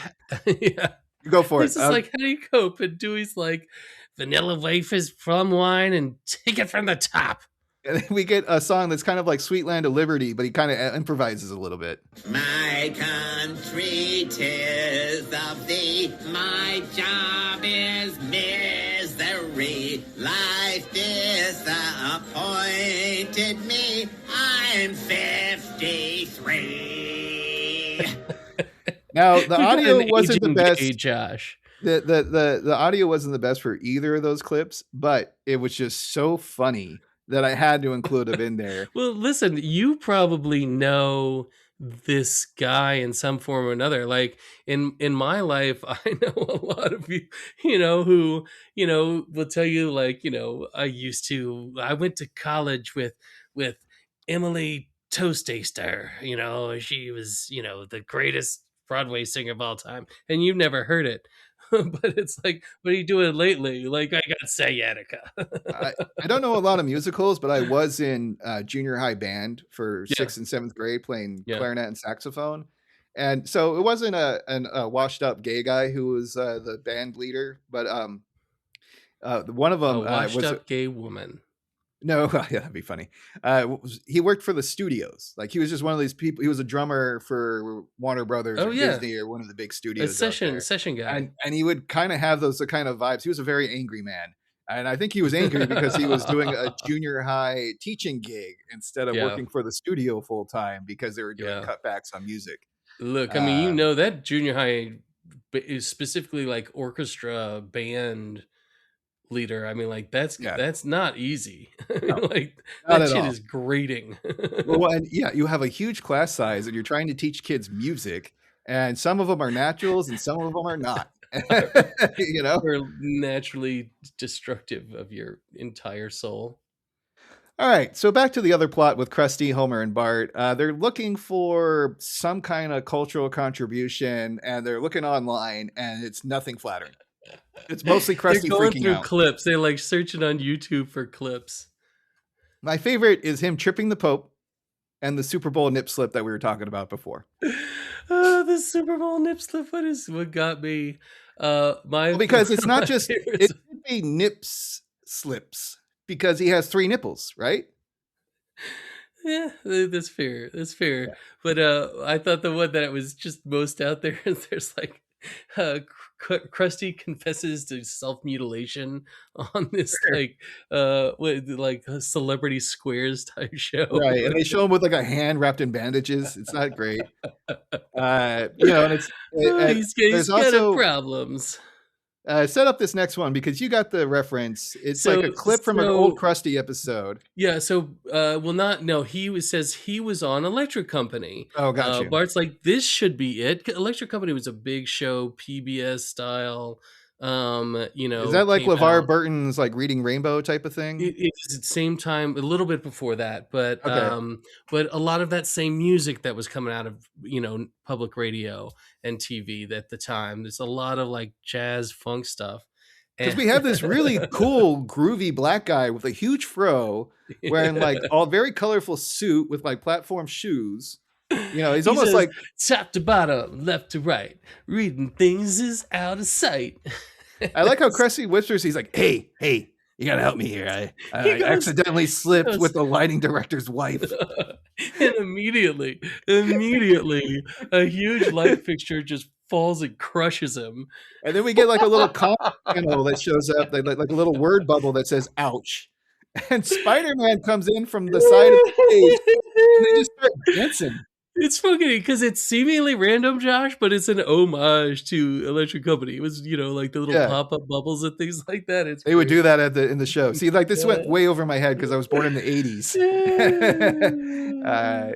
Yeah. Go for Lisa's it. like, how do you cope? And Dewey's like, vanilla wafers, plum wine, and take it from the top. And then we get a song that's kind of like Sweet Land of Liberty, but he kind of improvises a little bit. My country, 'tis of thee, my job is misery, life disappointed me, I'm 53. Now the audio wasn't the best. Josh. The audio wasn't the best for either of those clips, but it was just so funny that I had to include it in there. Well, listen, you probably know this guy in some form or another. Like in my life, I know a lot of you, who, will tell you like, I went to college with Emily Toastaster, she was, the greatest Broadway singer of all time, and you've never heard it. But it's like, what are you doing lately? Like, I got sciatica. I don't know a lot of musicals, but I was in junior high band for 6th and 7th grade playing clarinet and saxophone. And so it wasn't a washed up gay guy who was the band leader, but one of them washed up gay woman. No, yeah, that'd be funny. He worked for the studios. Like he was just one of these people. He was a drummer for Warner Brothers Oh or yeah, Disney or one of the big a studios out session there. session guy. And he would kind of have those kind of vibes. He was a very angry man. And I think he was angry because he was doing a junior high teaching gig instead of Yeah. working for the studio full time because they were doing Yeah. cutbacks on music. Look, I mean, that junior high is specifically like orchestra band leader. I mean, like that's not easy. No, like not that at shit all. is grating. Well, and yeah, you have a huge class size and you're trying to teach kids music, and some of them are naturals and some of them are not. You know, Or naturally destructive of your entire soul. all right, so back to the other plot with Krusty, Homer, and Bart. They're looking for some kind of cultural contribution, and they're looking online, and it's nothing flattering. It's mostly Krusty They're going freaking through out. clips. They're like searching on YouTube for clips. My favorite is him tripping the Pope and the Super Bowl nip slip that we were talking about before. The Super Bowl nip slip. What got me? Because it's not just favorites. it could be nips slips because he has 3 nipples, right? Yeah, that's fair. That's fair. Yeah. But I thought the one that was just most out there is there's like Krusty confesses to self-mutilation on this like Celebrity Squares type show. Right, and they show him with like a hand wrapped in bandages. It's not great. And it's He's got also problems. set up this next one because you got the reference. It's like a clip from an old Krusty episode. Yeah. So, says he was on Electric Company. Oh, got you. Bart's like, this should be it. Electric Company was a big show, PBS style. Is that like came LeVar out. Burton's like Reading Rainbow type of thing? It's at the same time, a little bit before that, but Okay. but a lot of that same music that was coming out of public radio and TV at the time. There's a lot of like jazz funk stuff. Because we have this really cool, groovy black guy with a huge fro, wearing like all very colorful suit with like platform shoes. He's almost says, like top to bottom, left to right. Reading things is out of sight. I like how Krusty whispers. He's like, "Hey, you gotta help me here. I accidentally slipped with the lighting director's wife." And immediately, a huge light fixture just falls and crushes him. And then we get like a little comic panel that shows up, like a little word bubble that says "ouch." And Spider-Man comes in from the side of the stage, and they just start dancing. It's fucking because it's seemingly random, Josh, but it's an homage to Electric Company. It was, like the little pop-up bubbles and things like that. They would do that in the show. See, like this went way over my head because I was born in the 80s.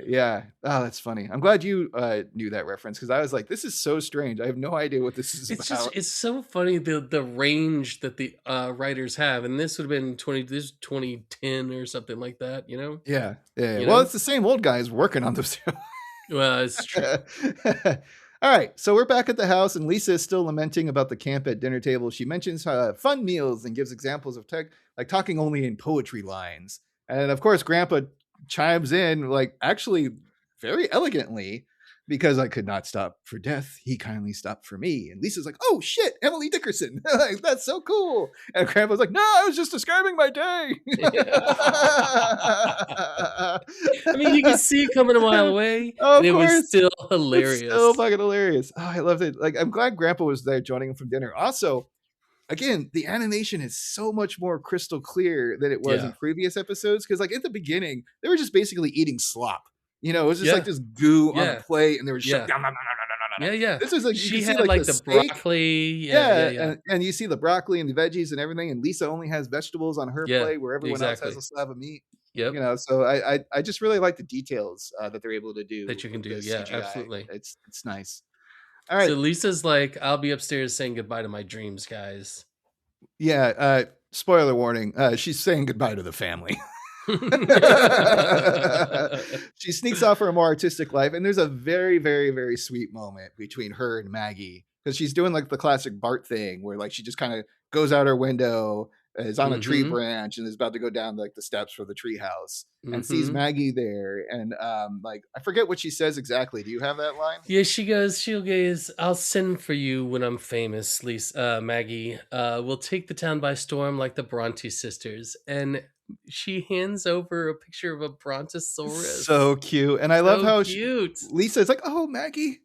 Yeah. Oh, that's funny. I'm glad you knew that reference because I was like, this is so strange. I have no idea what this is about. It's so funny the range that the writers have, and this would have been 2010 or something like that. Yeah. Well, it's the same old guys working on this show. Well, it's true. All right, so we're back at the house, and Lisa is still lamenting about the camp at dinner table. She mentions fun meals and gives examples of like talking only in poetry lines. And of course, Grandpa chimes in, like actually very elegantly, because I could not stop for death. He kindly stopped for me. And Lisa's like, "Oh shit, Emily Dickerson. That's so cool." And Grandpa's like, "No, I was just describing my day." I mean, you can see it coming a mile away. Oh, and it was still hilarious. It's so fucking hilarious. Oh, I loved it. Like, I'm glad Grandpa was there joining him from dinner. Also, again, the animation is so much more crystal clear than it was in previous episodes. Because, like, at the beginning, they were just basically eating slop. It was just like this goo on the plate, and they were just like, yeah. This is like she had like the broccoli, and you see the broccoli and the veggies and everything, and Lisa only has vegetables on her plate, where everyone else has a slab of meat. Yep. So I just really like the details that they're able to do. That you can do, CGI. absolutely. It's nice. All right. So Lisa's like, "I'll be upstairs saying goodbye to my dreams, guys." Yeah. Spoiler warning. She's saying goodbye to the family. She sneaks off for a more artistic life, and there's a very, very, very sweet moment between her and Maggie because she's doing like the classic Bart thing where like she just kind of goes out her window, is on a tree branch, and is about to go down like the steps for the tree house, and sees Maggie there, and like I forget what she says exactly. Do you have that line? Yeah, she'll gaze, "I'll send for you when I'm famous, Lisa, Maggie. We'll take the town by storm like the Bronte sisters." And she hands over a picture of a brontosaurus. So cute. And I love So how cute. Lisa's like, oh, Maggie,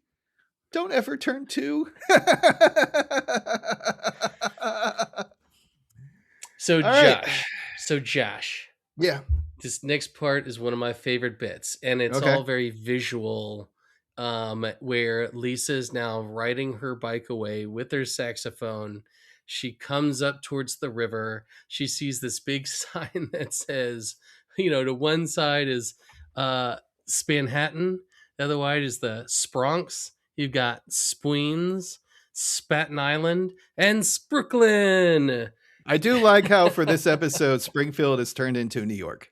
don't ever turn 2. So All right. Josh. Yeah. This next part is one of my favorite bits, and it's Okay. all very visual, where Lisa's now riding her bike away with her saxophone. She comes up towards the river. She sees this big sign that says, to one side is Spanhattan, the other side is the Spronks. You've got Spueens, Staten Island, and Brooklyn. I do like how for this episode, Springfield is turned into New York.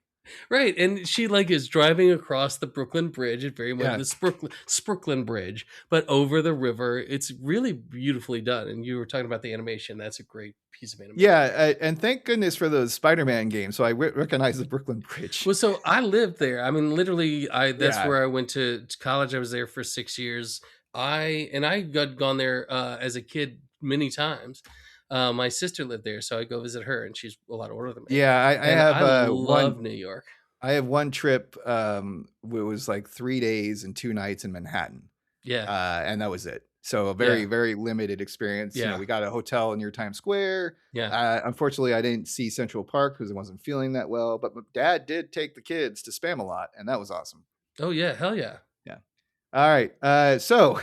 Right, and she is driving across the Brooklyn Bridge. It's very much the Brooklyn Bridge, but over the river. It's really beautifully done. And you were talking about the animation. That's a great piece of animation. Yeah, and thank goodness for those Spider-Man games. So I recognize the Brooklyn Bridge. Well, so I lived there. I mean, literally, that's where I went to college. I was there for 6 years. I had gone there as a kid many times. My sister lived there, so I go visit her, and she's a lot older than me. Yeah, I love New York. I have one trip. It was like 3 days and 2 nights in Manhattan. Yeah, and that was it. So a very very limited experience. Yeah, we got a hotel near Times Square. Yeah. Unfortunately, I didn't see Central Park because I wasn't feeling that well. But my dad did take the kids to Spamalot, and that was awesome. Oh yeah, hell yeah. Yeah. All right. So.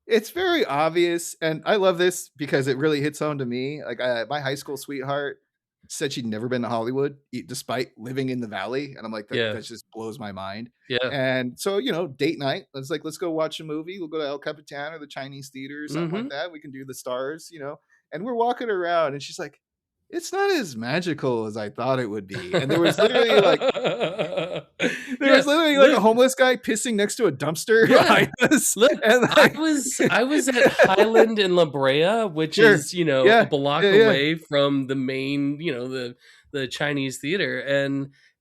It's very obvious, and I love this because it really hits home to me. Like my high school sweetheart said she'd never been to Hollywood, despite living in the Valley, and I'm like, that just blows my mind. Yeah. And so, date night. Let's go watch a movie. We'll go to El Capitan or the Chinese theater or something like that. We can do the stars, And we're walking around, and she's like, it's not as magical as I thought it would be. And there was literally like a homeless guy pissing next to a dumpster behind us. Look, and I was at Highland in La Brea, which is a block away from the main, the Chinese theater,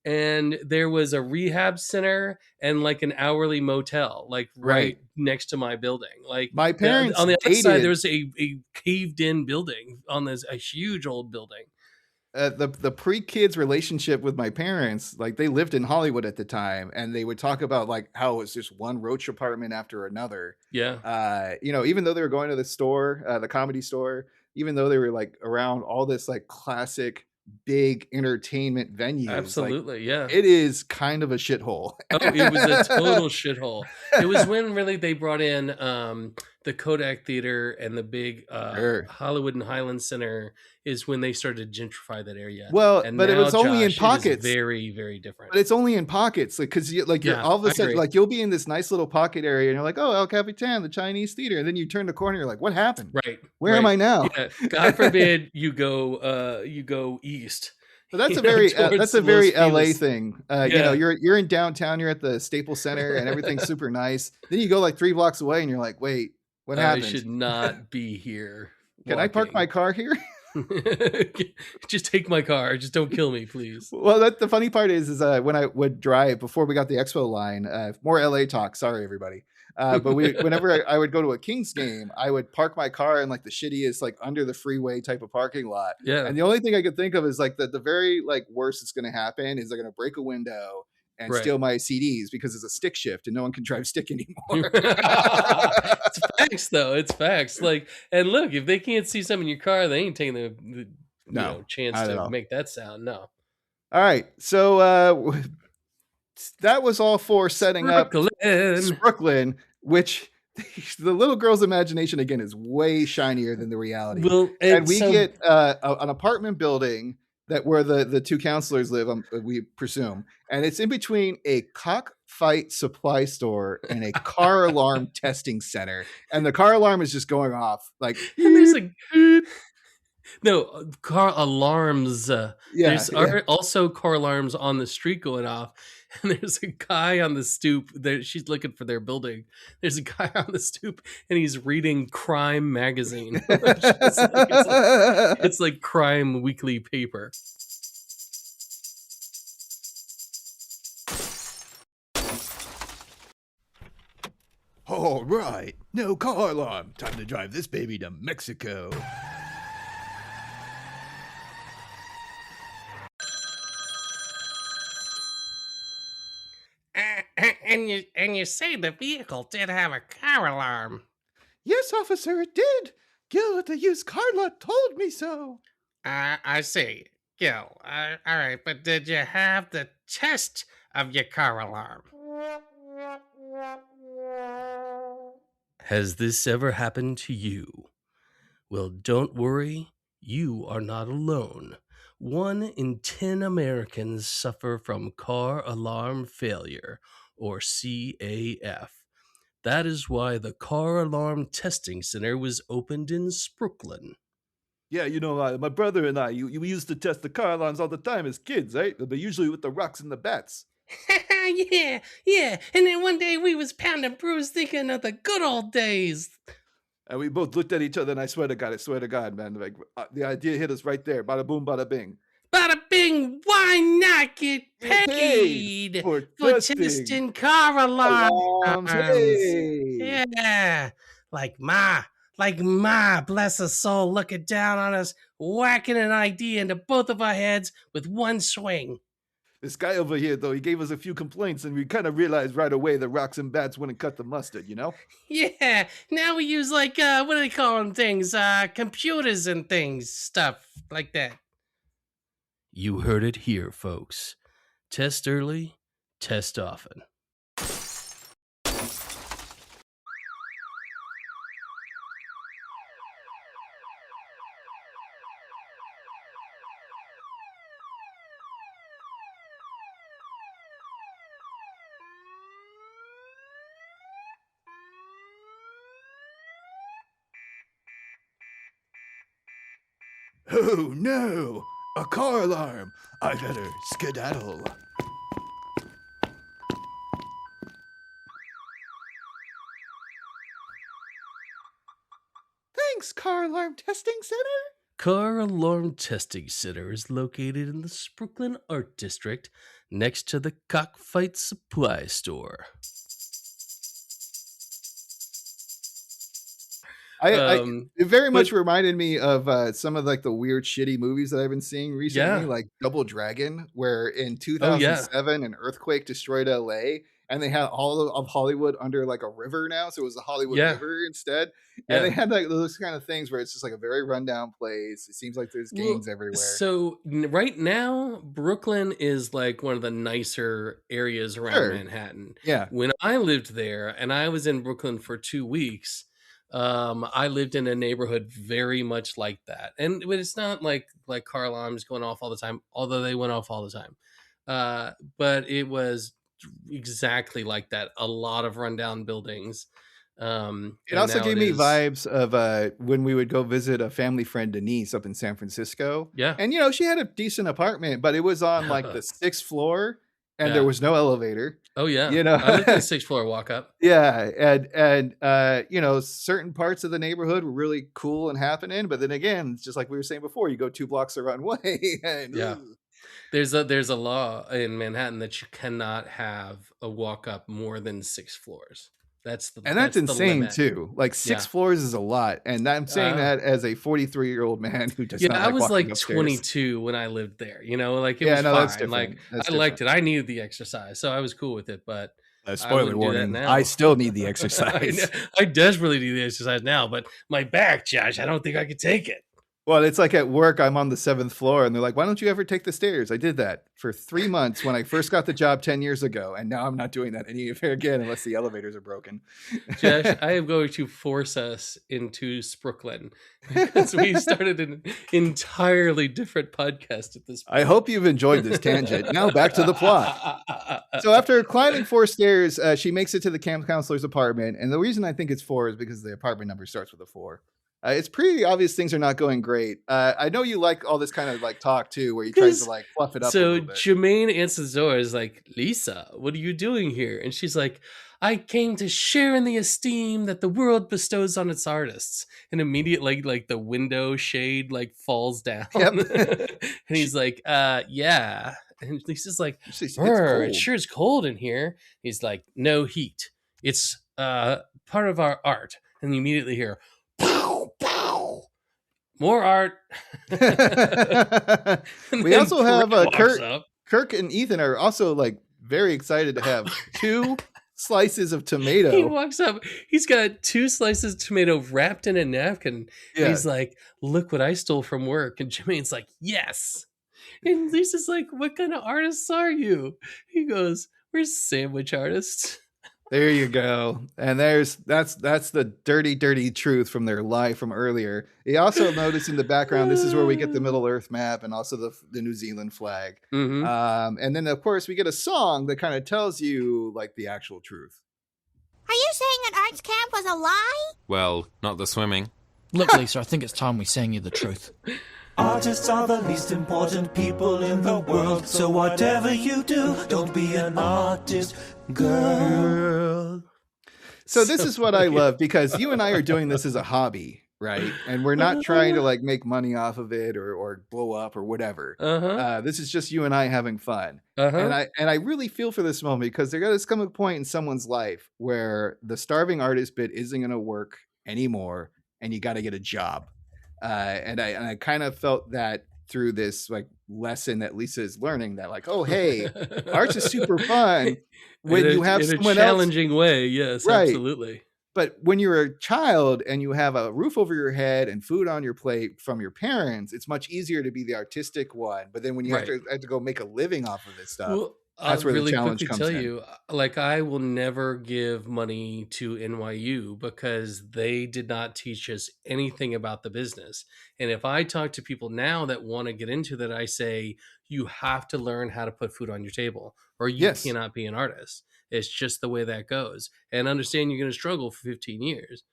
and there was a rehab center and like an hourly motel, like right next to my building. Like my parents on the other side, there was a caved in building on a huge old building. The pre-kids relationship with my parents, like they lived in Hollywood at the time, and they would talk about like how it was just one roach apartment after another. Yeah. Even though they were going to the store, the Comedy Store, even though they were like around all this like classic big entertainment venues. Absolutely, like, it is kind of a shithole. Oh, it was a total shithole. It was when really they brought in the Kodak Theater and the big Hollywood and Highland Center is when they started to gentrify that area. Well, and but now, it was only in Josh, pockets. Very, very different. But it's only in pockets, like because you're all of a sudden like you'll be in this nice little pocket area, and you're like, oh, El Capitan, the Chinese theater, and then you turn the corner, you're like, what happened? Right. Where am I now? Yeah. God forbid you go east. So that's a very LA thing. You're in downtown, you're at the Staples Center, and everything's super nice. Then you go like 3 blocks away, and you're like, wait, what happened? I should not be here. Can I park my car here? Just take my car. Just don't kill me, please. Well, the funny part is when I would drive before we got the Expo line, more LA talk. Sorry, everybody. But whenever I would go to a Kings game, I would park my car in like the shittiest, like under the freeway type of parking lot. Yeah. And the only thing I could think of is like the very like worst that's going to happen is they're going to break a window and steal my CDs because it's a stick shift and no one can drive stick anymore. It's facts, though. It's facts. Like, and look, if they can't see something in your car, they ain't taking the chance to make that sound. No. All right. So that was all for setting up Brooklyn, which the little girl's imagination again is way shinier than the reality. Well, and we get an apartment building where the 2 counselors live, we presume, and it's in between a cockfight supply store and a car alarm testing center, and the car alarm is just going off like. And there's no car alarms. There's also car alarms on the street going off. And there's a guy on the stoop that she's looking for their building. There's a guy on the stoop and he's reading Crime magazine. It's like Crime weekly paper. All right, no car alarm. Time to drive this baby to Mexico. And you say the vehicle did have a car alarm. Yes, officer, it did. Gil at the used car lot told me so. I see. Gil, all right, but did you have the test of your car alarm? Has this ever happened to you? Well, don't worry, you are not alone. 1 in 10 Americans suffer from car alarm failure, or CAF. That is why the Car Alarm Testing Center was opened in Brooklyn. Yeah, my brother and I, we used to test the car alarms all the time as kids, right? But usually with the rocks and the bats. yeah. And then one day we was pounding brews thinking of the good old days. And we both looked at each other, and I swear to God, man, like the idea hit us right there. Bada boom, bada bing. Bada bing, why not get paid for testing car alarms? Hey. Yeah, like Ma, bless her soul, looking down on us, whacking an idea into both of our heads with one swing. This guy over here, though, he gave us a few complaints, and we kind of realized right away the rocks and bats wouldn't cut the mustard, Yeah, now we use what do they call them things? Computers and things, stuff like that. You heard it here, folks. Test early, test often. Oh, no! A car alarm! I better skedaddle. Thanks, Car Alarm Testing Center. Car Alarm Testing Center is located in the Brooklyn Art District next to the Cockfight Supply Store. It very much reminded me of some of the weird shitty movies that I've been seeing recently, like Double Dragon, where in 2007 an earthquake destroyed LA and they had all of Hollywood under a river now, so it was the Hollywood River instead. And they had those kind of things where it's just a very rundown place. It seems like there's gangs everywhere. So right now Brooklyn is one of the nicer areas around Manhattan. Yeah. When I lived there and I was in Brooklyn for 2 weeks, I lived in a neighborhood very much like that, but it's not like car alarms going off all the time, although they went off all the time. But it was exactly like that. A lot of rundown buildings. It also gave me vibes of when we would go visit a family friend, Denise, up in San Francisco. Yeah, and she had a decent apartment, but it was on the 6th floor. And there was no elevator. Oh yeah, I lived in the 6th floor walk up. Yeah, and certain parts of the neighborhood were really cool and happening, but then again, it's just like we were saying before, you go 2 blocks the wrong way. And, there's a law in Manhattan that you cannot have a walk up more than 6 floors. That's insane too. 6 floors is a lot, and I'm saying that as a 43-year-old man who does not. I was upstairs. 22 when I lived there. It was fine. I liked it. I needed the exercise, so I was cool with it. But spoiler warning: I still need the exercise. I desperately need the exercise now, but my back, Josh, I don't think I could take it. Well, it's like at work, I'm on the 7th floor, and they're like, "Why don't you ever take the stairs?" I did that for 3 months when I first got the job 10 years ago, and now I'm not doing that again unless the elevators are broken. Josh, I am going to force us into Brooklyn because we started an entirely different podcast at this point. I hope you've enjoyed this tangent. Now back to the plot. So after climbing 4 stairs, she makes it to the camp counselor's apartment, and the reason I think it's 4 is because the apartment number starts with a 4. It's pretty obvious things are not going great. I know you like all this kind of talk too, where you try to fluff it up. So Jermaine answers the door, is like, "Lisa, what are you doing here?" And she's like, "I came to share in the esteem that the world bestows on its artists." And immediately, the window shade falls down. Yep. And he's like, "Yeah." And Lisa's like, "It sure is cold in here." He's like, "No heat. It's part of our art." And you immediately hear, "Pow, pow." More art. We also have Kirk and Ethan are also very excited to have 2 slices of He tomato. walks up. He's got 2 slices of tomato wrapped in a napkin. Yeah. He's like, "Look what I stole from work." And Jermaine's like, "Yes." And Lisa's like, "What kind of artists are you?" He goes, "We're sandwich artists." There you go. And that's the dirty truth from their lie from earlier. You also notice in the background, this is where we get the Middle Earth map and also the New Zealand flag. Mm-hmm. And then of course we get a song that kind of tells you like the actual truth. Are you saying that arts camp was a lie? Well, not the swimming. Look, Lisa, I think it's time we sang you the truth. Artists are the least important people in the world. So whatever you do, don't be an artist, girl. So this is what I love, because you and I are doing this as a hobby, right? And we're not trying to like make money off of it or blow up or whatever. This is just you and I having fun. And I really feel for this moment, because there does come a point in someone's life where the starving artist bit isn't going to work anymore, and you got to get a job. And I kind of felt that through this like lesson that Lisa is learning, that like, oh hey, arts is super fun when you have someone in a challenging way. Yes, right. Absolutely. But when you're a child and you have a roof over your head and food on your plate from your parents, it's much easier to be the artistic one. But then when you have to go make a living off of this stuff, Well, that's where really the challenge comes in. you, like, I will never give money to NYU because they did not teach us anything about the business. And if I talk to people now that want to get into that, I say, you have to learn how to put food on your table, or you cannot be an artist. It's just the way that goes. And understand you're going to struggle for 15 years.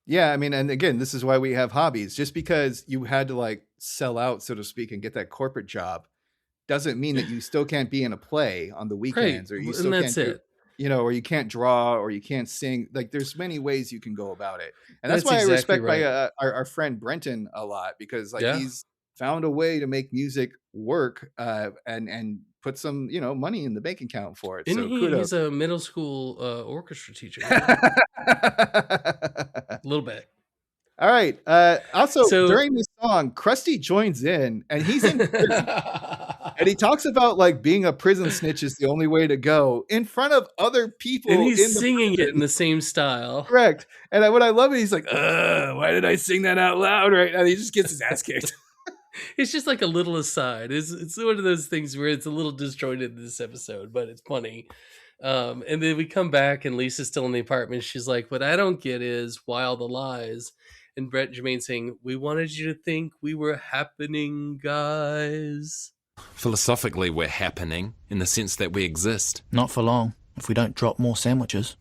Yeah, I mean, and again, this is why we have hobbies. Just because you had to like sell out, so to speak, and get that corporate job doesn't mean that you still can't be in a play on the weekends, or you still can't do, or you can't draw, or you can't sing. Like there's many ways you can go about it. And that's why I respect our friend Brenton a lot, because like he's found a way to make music work and put some, money in the bank account for it. He's a middle school orchestra teacher. A little bit. All right. Also, during this song, Krusty joins in, and he's in prison, and he talks about like being a prison snitch is the only way to go in front of other people. And he's singing it in the same style. Correct. And what I love is he's like, why did I sing that out loud? Right. And he just gets his ass kicked. It's just like a little aside. It's one of those things where it's a little disjointed in this episode, but it's funny. And then we come back and Lisa's still in the apartment. She's like, what I don't get is why all the lies. And Brett Jermaine saying, we wanted you to think we were happening, guys. Philosophically, we're happening in the sense that we exist. Not for long, if we don't drop more sandwiches.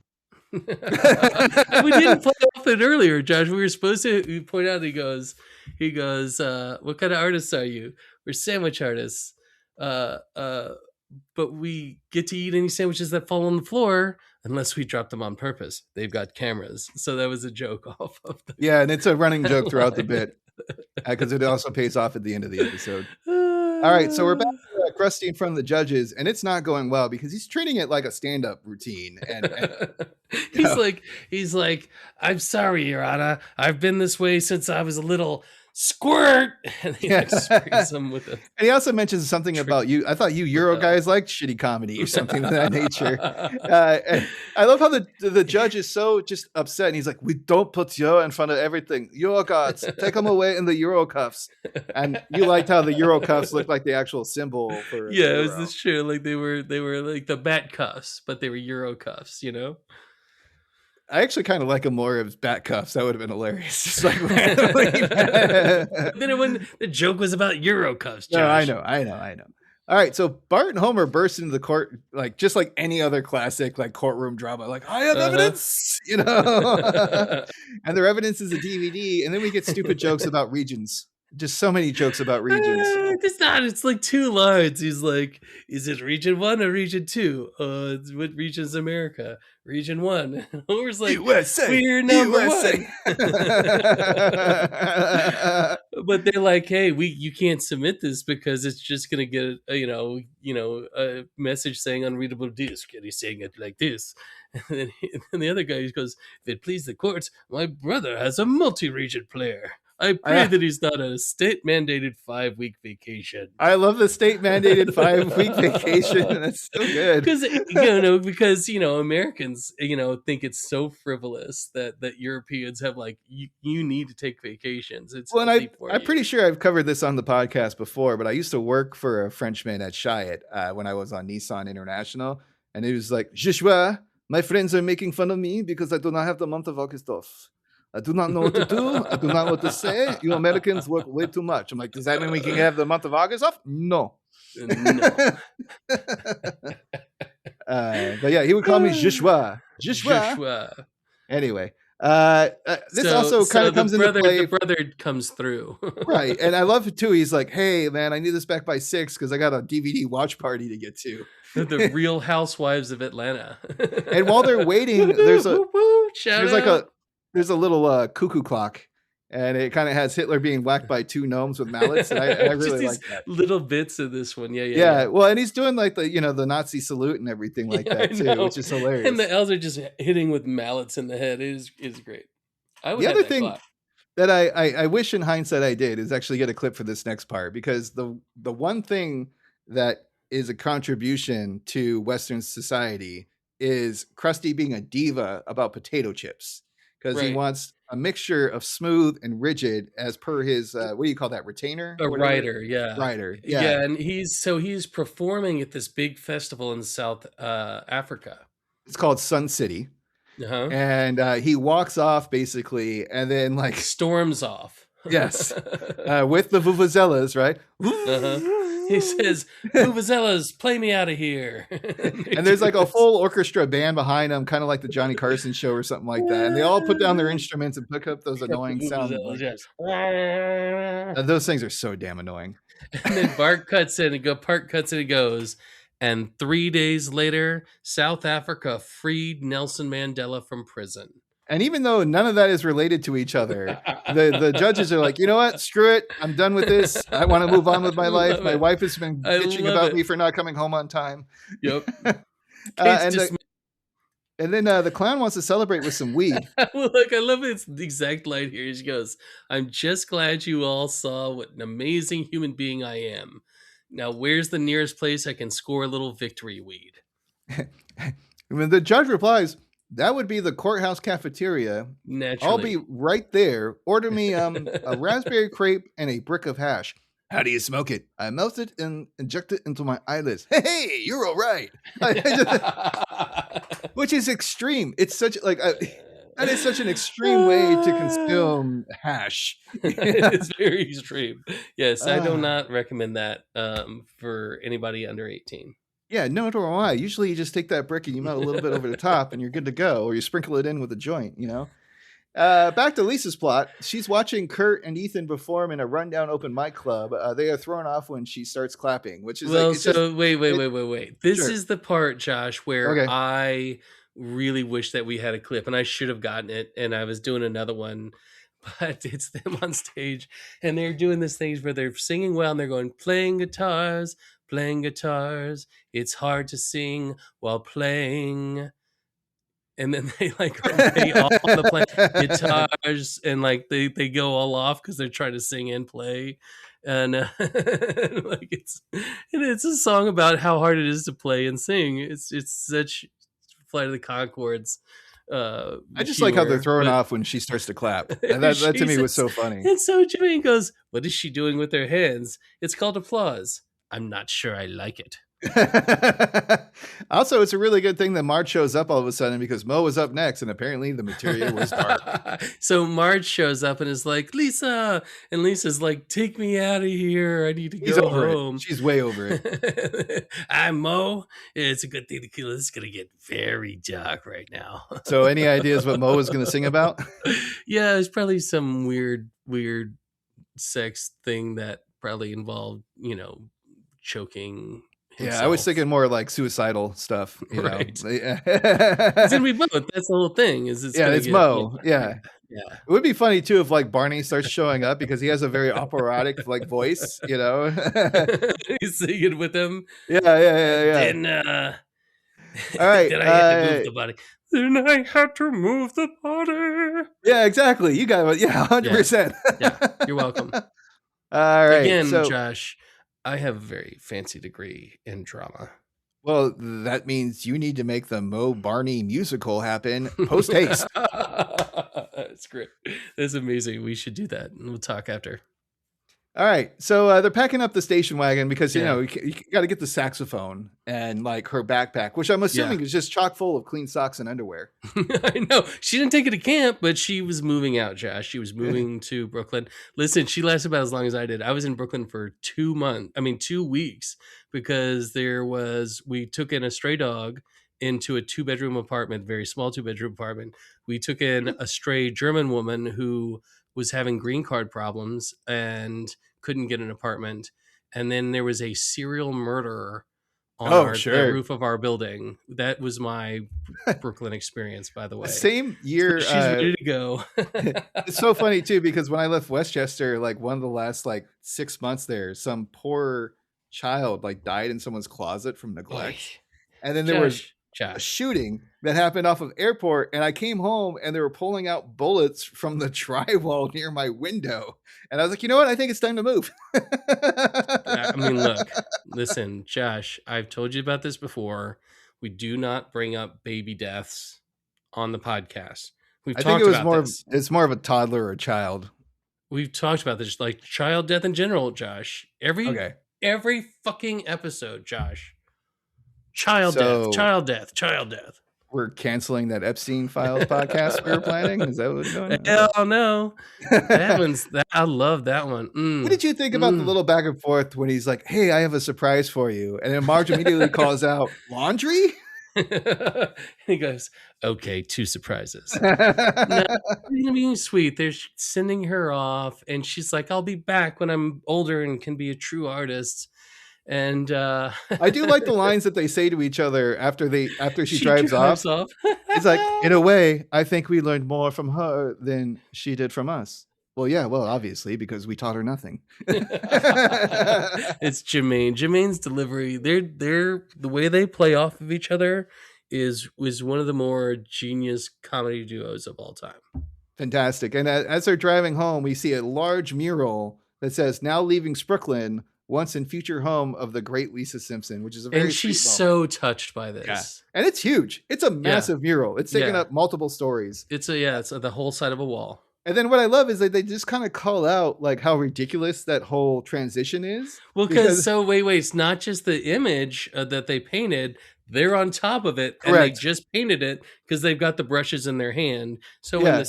We didn't play off it earlier, Josh. We were supposed to point out, he goes, what kind of artists are you? We're sandwich artists. But we get to eat any sandwiches that fall on the floor unless we drop them on purpose. They've got cameras. So that was a joke off of the and it's a running joke throughout the bit, because it also pays off at the end of the episode. All right, so we're back to Krusty in front of the judges, and it's not going well because he's treating it like a stand-up routine. And he's like, I'm sorry, Your Honor. I've been this way since I was a little squirt. And he sprays him with and he also mentions something about you. I thought you Euro guys liked shitty comedy or something of that nature. And I love how the judge is so just upset, and he's like, we don't put Euro in front of everything. Euro gods, take them away in the Euro cuffs. And you liked how the Euro cuffs looked like the actual symbol for it was this true. Like they were like the bat cuffs, but they were Euro cuffs, I actually kind of like him more as bat cuffs. That would have been hilarious. Just like then when the joke was about Euro cuffs, Josh. No, I know. All right, so Bart and Homer burst into the court like just like any other classic like courtroom drama. Like, I have evidence, and their evidence is a DVD, and then we get stupid jokes about regions. Just so many jokes about regions. It's not. It's like 2 lines. He's like, "Is it region 1 or region 2? What region is America? Region 1." And Homer's like, USA. We're number 1. But they're like, "Hey, you can't submit this because it's just gonna get a message saying unreadable disk." And he's saying it like this. And then the other guy goes, "If it please the courts, my brother has a multi-region player. I pray that he's not on a state-mandated 5-week vacation. I love the state-mandated 5-week vacation. That's so good. Because Americans, think it's so frivolous that Europeans have like you need to take vacations. It's I'm pretty sure I've covered this on the podcast before, but I used to work for a Frenchman at Chiat when I was on Nissan International, and he was like, "Joshua, my friends are making fun of me because I do not have the month of August off. I do not know what to do. I do not know what to say. You Americans work way too much." I'm like, "Does that mean we can have the month of August off?" No. No. But yeah, he would call me Joshua. Joshua. Anyway, this also kind of comes into play. The brother comes through. Right. And I love it too. He's like, "Hey, man, I need this back by 6 because I got a DVD watch party to get to." The Real Housewives of Atlanta. And while they're waiting, there's a little cuckoo clock, and it kind of has Hitler being whacked by 2 gnomes with mallets. And I really like that. Little bits of this one. Yeah. Well, and he's doing like the Nazi salute and everything like that too, which is hilarious. And the elves are just hitting with mallets in the head. It is great. The other thing that I wish in hindsight I did is actually get a clip for this next part, because the one thing that is a contribution to Western society is Krusty being a diva about potato chips, because he wants a mixture of smooth and rigid as per his what do you call that, retainer? A rider, yeah. Rider. Yeah, and he's performing at this big festival in South Africa. It's called Sun City. Uh-huh. And he walks off basically, and then like storms off. Yes. With the vuvuzelas, right? Uh-huh. He says, "Vuvuzelas, play me out of here." And there's like a full orchestra band behind him, kind of like the Johnny Carson show or something like that. And they all put down their instruments and pick up those annoying sounds. Yes. Those things are so damn annoying. And then Bart cuts in and goes, "And 3 days later, South Africa freed Nelson Mandela from prison." And even though none of that is related to each other, the judges are like, "You know what? Screw it. I'm done with this. I want to move on with my life. My wife has been bitching about me for not coming home on time." Yep. And then the clown wants to celebrate with some weed. Well, look, I love its exact line here. She goes, "I'm just glad you all saw what an amazing human being I am. Now, where's the nearest place I can score a little victory weed?" When the judge replies, "That would be the courthouse cafeteria. Naturally. I'll be right there. Order me a raspberry crepe and a brick of hash. How do you smoke it? I melt it and inject it into my eyelids." Hey, you're all right. Which is extreme. It's such like that is such an extreme way to consume hash. It's very extreme. Yes, I do not recommend that for anybody under 18. Yeah, no, nor am I. Usually you just take that brick and you melt a little bit over the top and you're good to go, or you sprinkle it in with a joint, Back to Lisa's plot. She's watching Kurt and Ethan perform in a rundown open mic club. They are thrown off when she starts clapping, which is wait. This is the part, Josh, where I really wish that we had a clip, and I should have gotten it, and I was doing another one, but it's them on stage, and they're doing this thing where they're singing well, and they're going, playing guitars, it's hard to sing while playing. And then they play off on the guitars, and they go all off because they're trying to sing and play, and it's a song about how hard it is to play and sing. It's such Flight of the Conchords. I just like how they're thrown off when she starts to clap. That to me was so funny. And so Jimmy goes, "What is she doing with her hands? It's called applause. I'm not sure I like it." Also, it's a really good thing that Marge shows up all of a sudden, because Mo was up next and apparently the material was dark. So Marge shows up and is like, "Lisa," and Lisa's like, "Take me out of here. I need to go home." She's way over it. "I'm Mo. It's a good thing to kill. This is going to get very dark right now." So any ideas what Mo is going to sing about? Yeah, it's probably some weird sex thing that probably involved, choking himself. Yeah, I was thinking more like suicidal stuff. Right. It's gonna be both. That's the whole thing. It's Mo. Yeah. It would be funny too if Barney starts showing up, because he has a very operatic voice. He's singing with him. Yeah. And all right. then I had to move the body. Then I had to move the body. Yeah, exactly. You got it. Yeah, 100%. Yeah, you're welcome. All right. Again, so, Josh, I have a very fancy degree in drama. well, that means you need to make the Mo Barney musical happen post haste. That's great. That's amazing. We should do that. And we'll talk after. All right. So they're packing up the station wagon because, you Yeah. know, you got to get the saxophone and like her backpack, which I'm assuming is just chock full of clean socks and underwear. I know. She didn't take it to camp, but she was moving out, Josh. She was moving to Brooklyn. Listen, she lasted about as long as I did. I was in Brooklyn for 2 weeks because we took in a stray dog into a 2-bedroom apartment, very small 2-bedroom apartment. We took in a stray German woman who was having green card problems and couldn't get an apartment. And then there was a serial murderer on the roof of our building. That was my Brooklyn experience, by the way. Same year. So she's ready to go. It's so funny too, because when I left Westchester, like one of the last like 6 months there, some poor child like died in someone's closet from neglect. And then there was a shooting that happened off of airport, and I came home and they were pulling out bullets from the drywall near my window, and I was like, you know what, I think it's time to move. I mean, look, listen, Josh, I've told you about this before. We do not bring up baby deaths on the podcast. I think it was it's more of a toddler or a child. We've talked about this, like child death in general, Josh. Every fucking episode, Josh. Child death. We're canceling that Epstein Files podcast we were planning. Is that what's going on? Hell no. I love that one. What did you think about the little back and forth when he's like, hey, I have a surprise for you? And then Marge immediately calls out, laundry? He goes, okay, 2 surprises. No, being sweet. They're sending her off, and she's like, I'll be back when I'm older and can be a true artist. And I do like the lines that they say to each other after she drives off. It's like, in a way, I think we learned more from her than she did from us. Well, yeah, obviously, because we taught her nothing. It's Jermaine. Jermaine's delivery. They're the way they play off of each other was one of the more genius comedy duos of all time. Fantastic. And as they're driving home, we see a large mural that says, now leaving Brooklyn, once and future home of the great Lisa Simpson, which is a very and she's so touched by this. Yeah. And it's huge. It's a massive mural. It's taking up multiple stories. It's the whole side of a wall. And then what I love is that they just kind of call out like how ridiculous that whole transition is. Well, because wait, it's not just the image that they painted. They're on top of it. Correct. And they just painted it because they've got the brushes in their hand. So in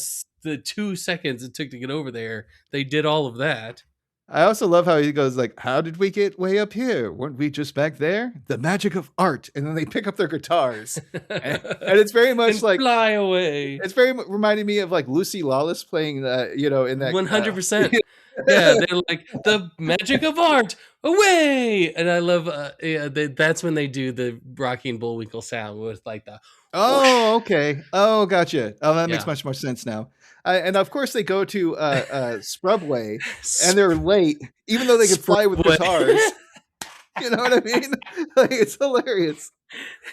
the 2 seconds it took to get over there, they did all of that. I also love how he goes like, how did we get way up here? Weren't we just back there? The magic of art. And then they pick up their guitars. and it's very much like fly away. It's very reminding me of like Lucy Lawless playing in that 100%. Yeah, they're like the magic of art away. And I love that's when they do the Rocky and Bullwinkle sound with like the oh, okay. Oh, gotcha. Oh, that makes much more sense now. And of course they go to Scrubway and they're late, even though they can fly with guitars. You know what I mean? Like, it's hilarious.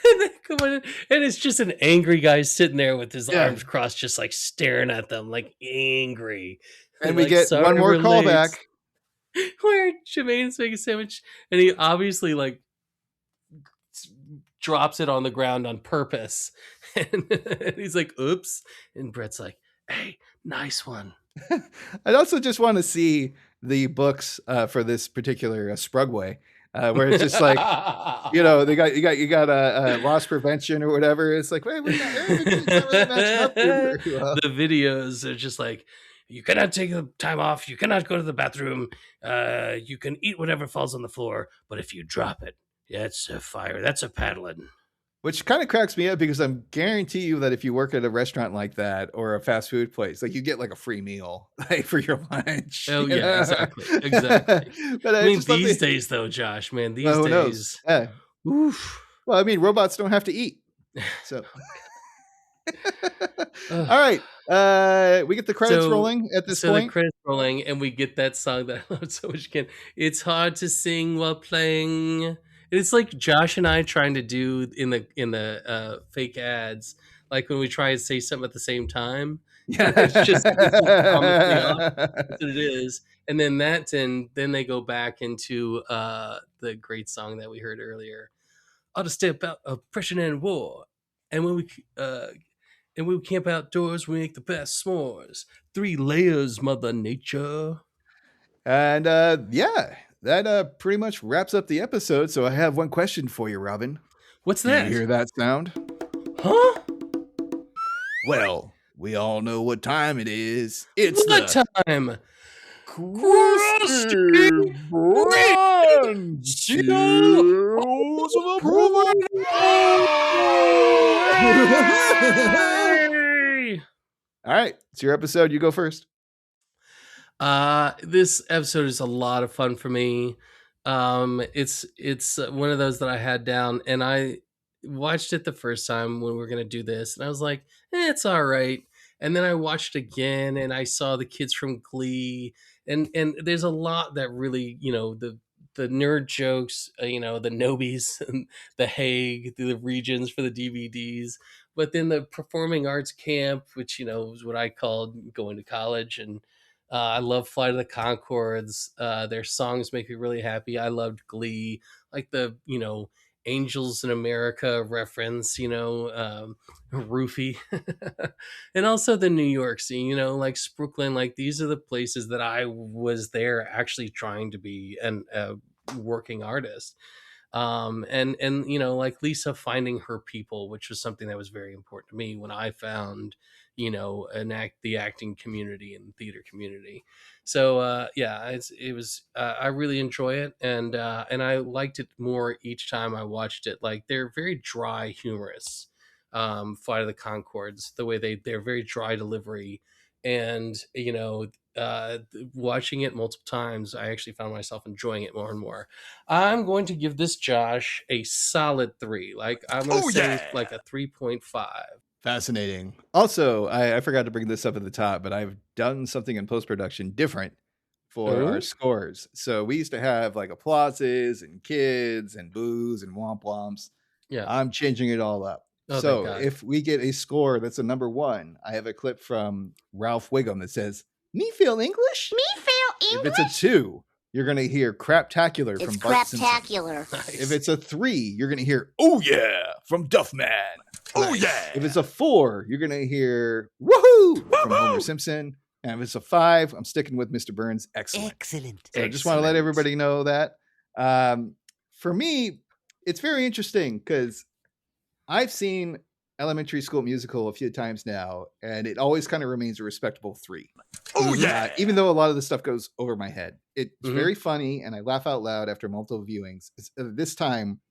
And they come in, and it's just an angry guy sitting there with his arms crossed, just like staring at them, like angry. And we get one more callback where Jermaine's making a sandwich, and he obviously like drops it on the ground on purpose, and he's like, "Oops!" And Brett's like, hey, nice one. I'd also just want to see the books for this particular Sprugway, where it's just like, you got loss prevention or whatever. It's like, wait, we're not really matching up here very well. The videos are just like, you cannot take the time off. You cannot go to the bathroom. You can eat whatever falls on the floor, but if you drop it, it's a fire. That's a paddling. Which kind of cracks me up because I'm guarantee you that if you work at a restaurant like that or a fast food place, like you get like a free meal like for your lunch. Oh yeah, exactly. But I mean, these days though, Josh, man, these days. Knows? Yeah. Oof. Well, I mean, robots don't have to eat. So. All right. We get the credits rolling at this point. The credits rolling, and we get that song that I love so much again. It's hard to sing while playing. It's like Josh and I trying to do in the fake ads, like when we try and say something at the same time. Yeah. It's just comically off. That's what it is. And then then they go back into the great song that we heard earlier. Ought to step out oppression and war. And when we camp outdoors, we make the best s'mores. 3 layers, Mother Nature. And that pretty much wraps up the episode. So I have one question for you, Robin. What's Do that? you hear that sound? Huh? Well, we all know what time it is. It's What the time? Krusty Brand Seals of Approval. All right, it's your episode. You go first. This episode is a lot of fun for me. It's one of those that I had down, and I watched it the first time when we were gonna do this, and I was like, it's all right. And then I watched it again, and I saw the kids from Glee, and there's a lot that really, the nerd jokes, the Nobies, and the Hague, the regions for the DVDs, but then the performing arts camp, which was what I called going to college, and I love Flight of the Conchords. Their songs make me really happy. I loved Glee, like the Angels in America reference, Roofy, and also the New York scene, like Brooklyn. Like these are the places that I was there actually trying to be a working artist. And like Lisa finding her people, which was something that was very important to me when I found the acting community and theater community. So it was I really enjoy it, and I liked it more each time I watched it. Like they're very dry, humorous. Flight of the Conchords, the way they're very dry delivery, and watching it multiple times, I actually found myself enjoying it more and more. I'm going to give this, Josh, a solid 3. Like I'm going to say like a 3.5. Fascinating. Also, I forgot to bring this up at the top, but I've done something in post-production different for our scores. So we used to have like applauses and kids and boos and womp womps. Yeah. I'm changing it all up. Oh, so if we get a score that's a number 1, I have a clip from Ralph Wiggum that says, "Me feel English? Me feel English? If it's a 2, you're going to hear Craptacular from Bart Simpson. Craptacular. Nice. If it's a 3, you're going to hear "Oh yeah" from Duffman. Oh yeah. If it's a 4, you're going to hear "Woohoo" from Homer Simpson. And if it's a 5, I'm sticking with Mr. Burns. Excellent. So I just want to let everybody know that. For me, it's very interesting because I've seen Elementary School Musical a few times now, and it always kind of remains a respectable 3. Oh yeah. Even though a lot of the stuff goes over my head. It's very funny, and I laugh out loud after multiple viewings. This time,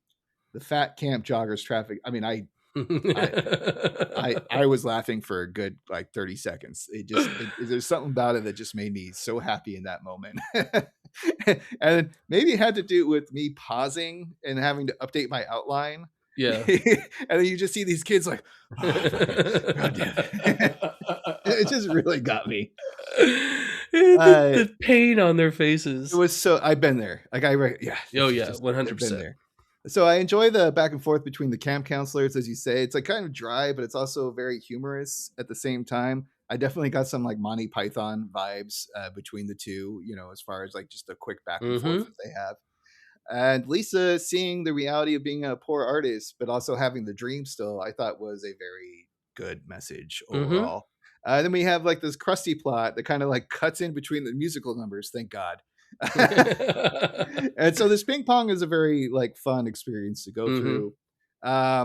the fat camp joggers traffic. I mean, I was laughing for a good like 30 seconds. There's something about it that just made me so happy in that moment. And maybe it had to do with me pausing and having to update my outline. Yeah. And then you just see these kids like, oh, God damn it. It just really got me. The pain on their faces. It was so, I've been there. Like yeah. Oh yeah, just 100%. been there. So I enjoy the back and forth between the camp counselors, as you say. It's like kind of dry, but it's also very humorous at the same time. I definitely got some like Monty Python vibes between the two, as far as like just a quick back and forth that they have. And Lisa seeing the reality of being a poor artist, but also having the dream still, I thought was a very good message overall. Then we have like this Krusty plot that kind of like cuts in between the musical numbers. Thank God. And so this ping pong is a very like fun experience to go through. I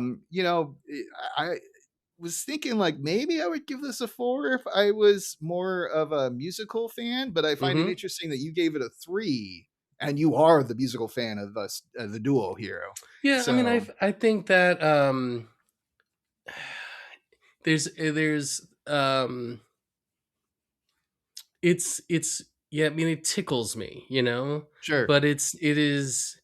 was thinking like maybe I would give this a 4 if I was more of a musical fan, but I find it interesting that you gave it a 3. And you are the musical fan of us, the duo hero. Yeah, so, I mean, I think that there's it's yeah. I mean, it tickles me, Sure, but it is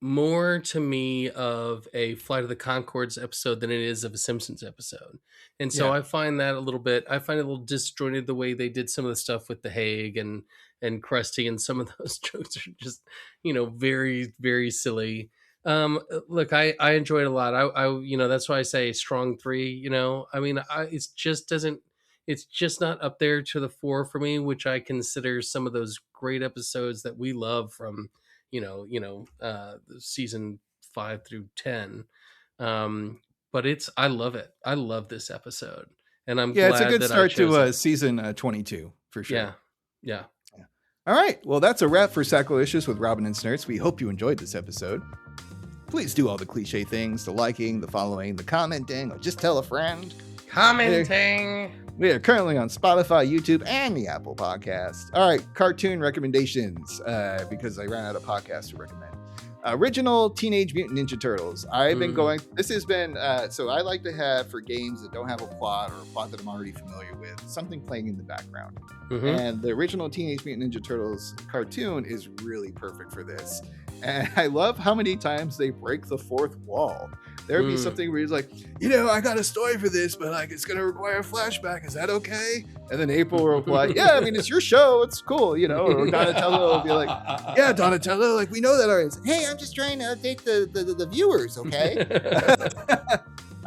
more to me of a Flight of the Conchords episode than it is of a Simpsons episode, and so I find that a little disjointed the way they did some of the stuff with the Hague and Krusty, and some of those jokes are just very, very silly. Look, I enjoyed it a lot. I that's why I say strong 3. I mean, it's just not up there to the 4 for me, which I consider some of those great episodes that we love from, season 5 through 10. But I love it. I love this episode, and I'm glad it's a good that start I chose to it. season 22 for sure. Yeah. All right. Well, that's a wrap for Sacrilicious with Robin and Snurts. We hope you enjoyed this episode. Please do all the cliche things, the liking, the following, the commenting, or just tell a friend. Commenting. We are currently on Spotify, YouTube, and the Apple Podcast. All right, cartoon recommendations, because I ran out of podcasts to recommend. Original Teenage Mutant Ninja Turtles. I've been going, this has been, so I like to have, for games that don't have a plot or a plot that I'm already familiar with, something playing in the background. And the original Teenage Mutant Ninja Turtles cartoon is really perfect for this. And I love how many times they break the fourth wall. There would be something where he's like, I got a story for this, but like it's going to require a flashback. Is that okay? And then April will reply, yeah, I mean, it's your show. It's cool, Or Donatello will be like, yeah, Donatello, like we know that already. Hey, I'm just trying to update the viewers, okay?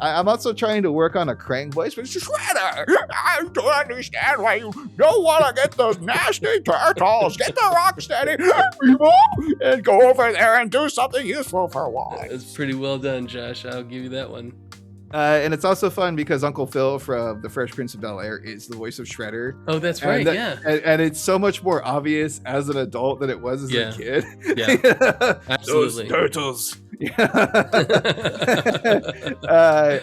I'm also trying to work on a Krang voice, but it's just Shredder. I don't understand why you don't want to get those nasty turtles. Get the rock steady and go over there and do something useful for a while. It's pretty well done, Josh. I'll give you that one. And it's also fun because Uncle Phil from The Fresh Prince of Bel-Air is the voice of Shredder. Oh, that's right, And it's so much more obvious as an adult than it was as a kid. Yeah, absolutely. Those turtles.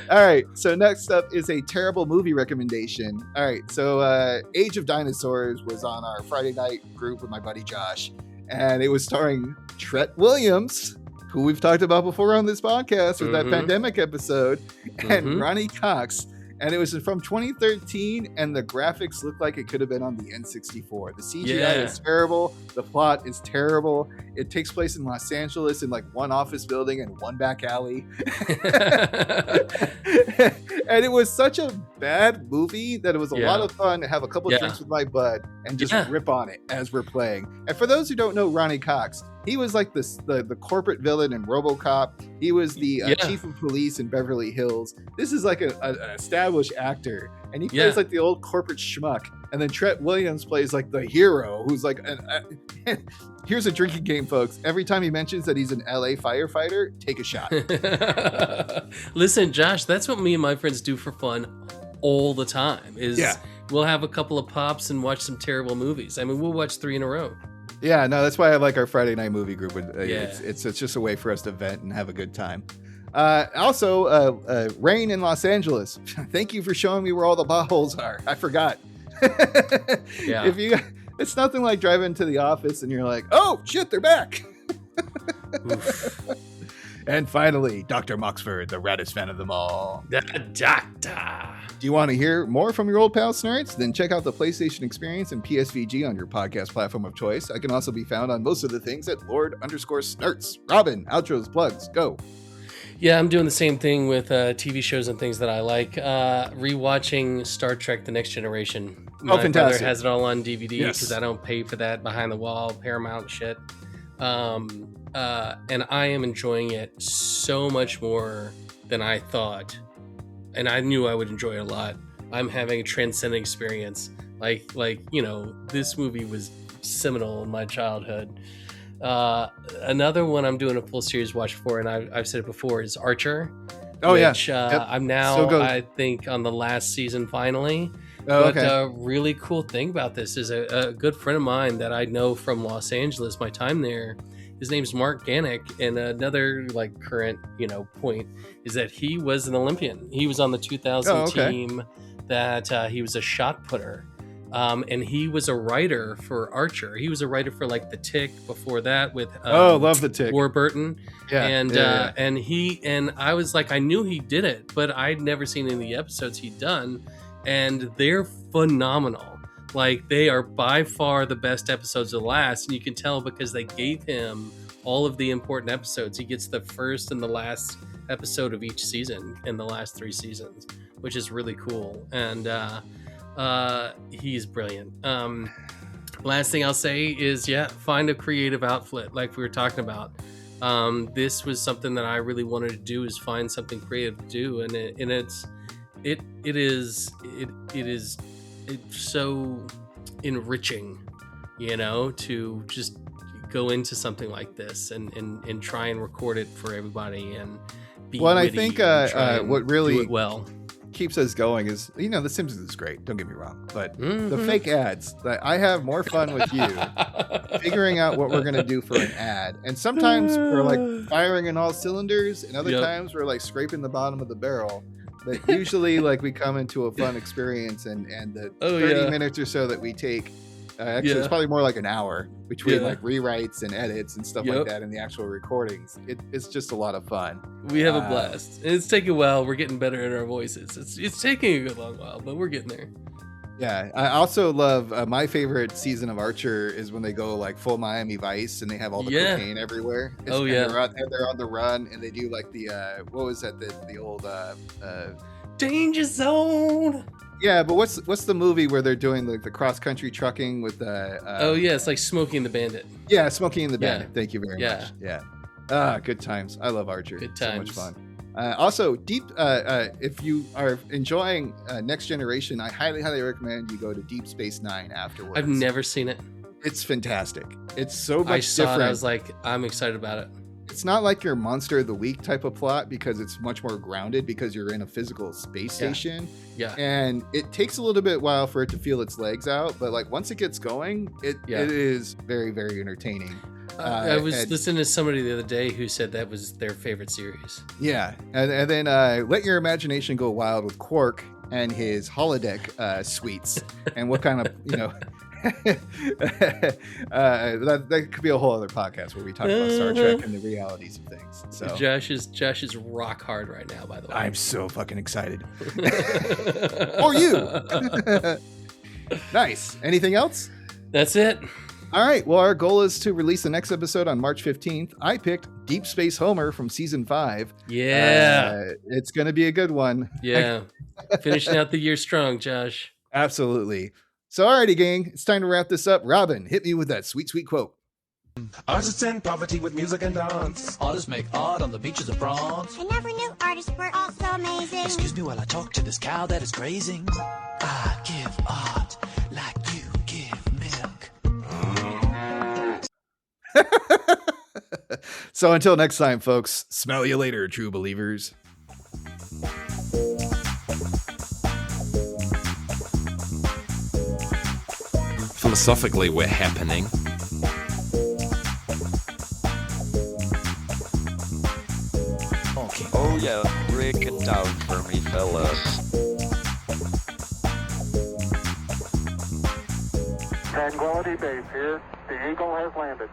All right, so next up is a terrible movie recommendation. All right, so Age of Dinosaurs was on our Friday night group with my buddy Josh, and it was starring Tret Williams, who we've talked about before on this podcast with that pandemic episode, and Ronnie Cox. And it was from 2013, and the graphics look like it could have been on the N64. The CGI is terrible. The plot is terrible. It takes place in Los Angeles in like one office building and one back alley. And it was such a bad movie that it was a lot of fun to have a couple of drinks with my bud and just rip on it as we're playing. And for those who don't know Ronnie Cox, he was like the corporate villain in RoboCop. He was the chief of police in Beverly Hills. This is like an established actor, and he plays like the old corporate schmuck. And then Tret Williams plays like the hero, who's like here's a drinking game, folks. Every time he mentions that he's an LA firefighter, take a shot. Listen, Josh, that's what me and my friends do for fun all the time. We'll have a couple of pops and watch some terrible movies. I mean, we'll watch 3 in a row. Yeah, no, that's why I like our Friday night movie group. It's just a way for us to vent and have a good time. Also, rain in Los Angeles. Thank you for showing me where all the potholes are. I forgot. It's nothing like driving to the office and you're like, oh shit, they're back. And finally, Dr. Moxford, the raddest fan of them all. The doctor. Do you want to hear more from your old pal Snurts? Then check out the PlayStation Experience and PSVG on your podcast platform of choice. I can also be found on most of the things at Lord_Snurts. Robin, outros, plugs, go. Yeah, I'm doing the same thing with TV shows and things that I like. Rewatching Star Trek The Next Generation. My brother has it all on DVD because I don't pay for that behind the wall Paramount shit. And I am enjoying it so much more than I thought. And I knew I would enjoy it a lot. I'm having a transcendent experience. Like this movie was seminal in my childhood. Another one I'm doing a full series watch for, and I've said it before, is Archer. Which, I'm now, I think, on the last season finally. But a really cool thing about this is a good friend of mine that I know from Los Angeles, my time there. His name's Mark Gannick, and another current point is that he was an Olympian. He was on the 2000 team that he was a shot putter, and he was a writer for Archer. He was a writer for The Tick before that with love The Tick, Warburton. And I was like, I knew he did it, but I'd never seen any of the episodes he'd done, and they're phenomenal. They are by far the best episodes of the last, and you can tell because they gave him all of the important episodes. He gets the first and the last episode of each season in the last 3 seasons, which is really cool. And he's brilliant. Last thing I'll say is, find a creative outlet like we were talking about. this was something that I really wanted to do, is find something creative to do, and it's so enriching, to just go into something like this and try and record it for everybody and be well, I witty think and try and what really do it well keeps us going is, The Simpsons is great, don't get me wrong, but the fake ads, I have more fun with you figuring out what we're going to do for an ad. And sometimes we're like firing in all cylinders, and other times we're like scraping the bottom of the barrel. But usually like we come into a fun experience, and the 30 minutes or so that we take, actually it's probably more like an hour between like rewrites and edits and stuff like that and the actual recordings. It's just a lot of fun. We have a blast. And it's taking a while. We're getting better at our voices. It's taking a good long while, but we're getting there. Yeah, I also love my favorite season of Archer is when they go like full Miami Vice and they have all the cocaine everywhere. They're on the run, and they do like the what was that, the old Danger Zone. Yeah, but what's the movie where they're doing the cross country trucking with it's like Smokey and the Bandit. Yeah, Smokey and the Bandit. Yeah. Thank you very much. Yeah. Good times. I love Archer. Good times. So much fun. Also, if you are enjoying Next Generation, I highly recommend you go to Deep Space Nine afterwards. I've never seen it. It's fantastic. It's so much I saw different. it, I was like, I'm excited about it. It's not like your Monster of the Week type of plot, because it's much more grounded because you're in a physical space station. Yeah. And it takes a little bit while for it to feel its legs out, but like once it gets going, it is very, very entertaining. I was listening to somebody the other day who said that was their favorite series. Yeah, and then let your imagination go wild with Quark and his holodeck suites, and what kind of that could be a whole other podcast where we talk about Star Trek and the realities of things. So Josh is rock hard right now, by the way. I'm so fucking excited. For you. Nice. Anything else? That's it. All right. Well, our goal is to release the next episode on March 15th. I picked Deep Space Homer from season 5. Yeah. It's going to be a good one. Yeah. Finishing out the year strong, Josh. Absolutely. So, alrighty, gang. It's time to wrap this up. Robin, hit me with that sweet, sweet quote. Artists in poverty with music and dance. Artists make art on the beaches of bronze. I never knew artists were all so amazing. Excuse me while I talk to this cow that is grazing. I give art like you give milk. So until next time, folks, smell you later, true believers. Philosophically, we're happening. Okay. Oh yeah, break it down for me, fellas. Tranquility Base here. The Eagle has landed.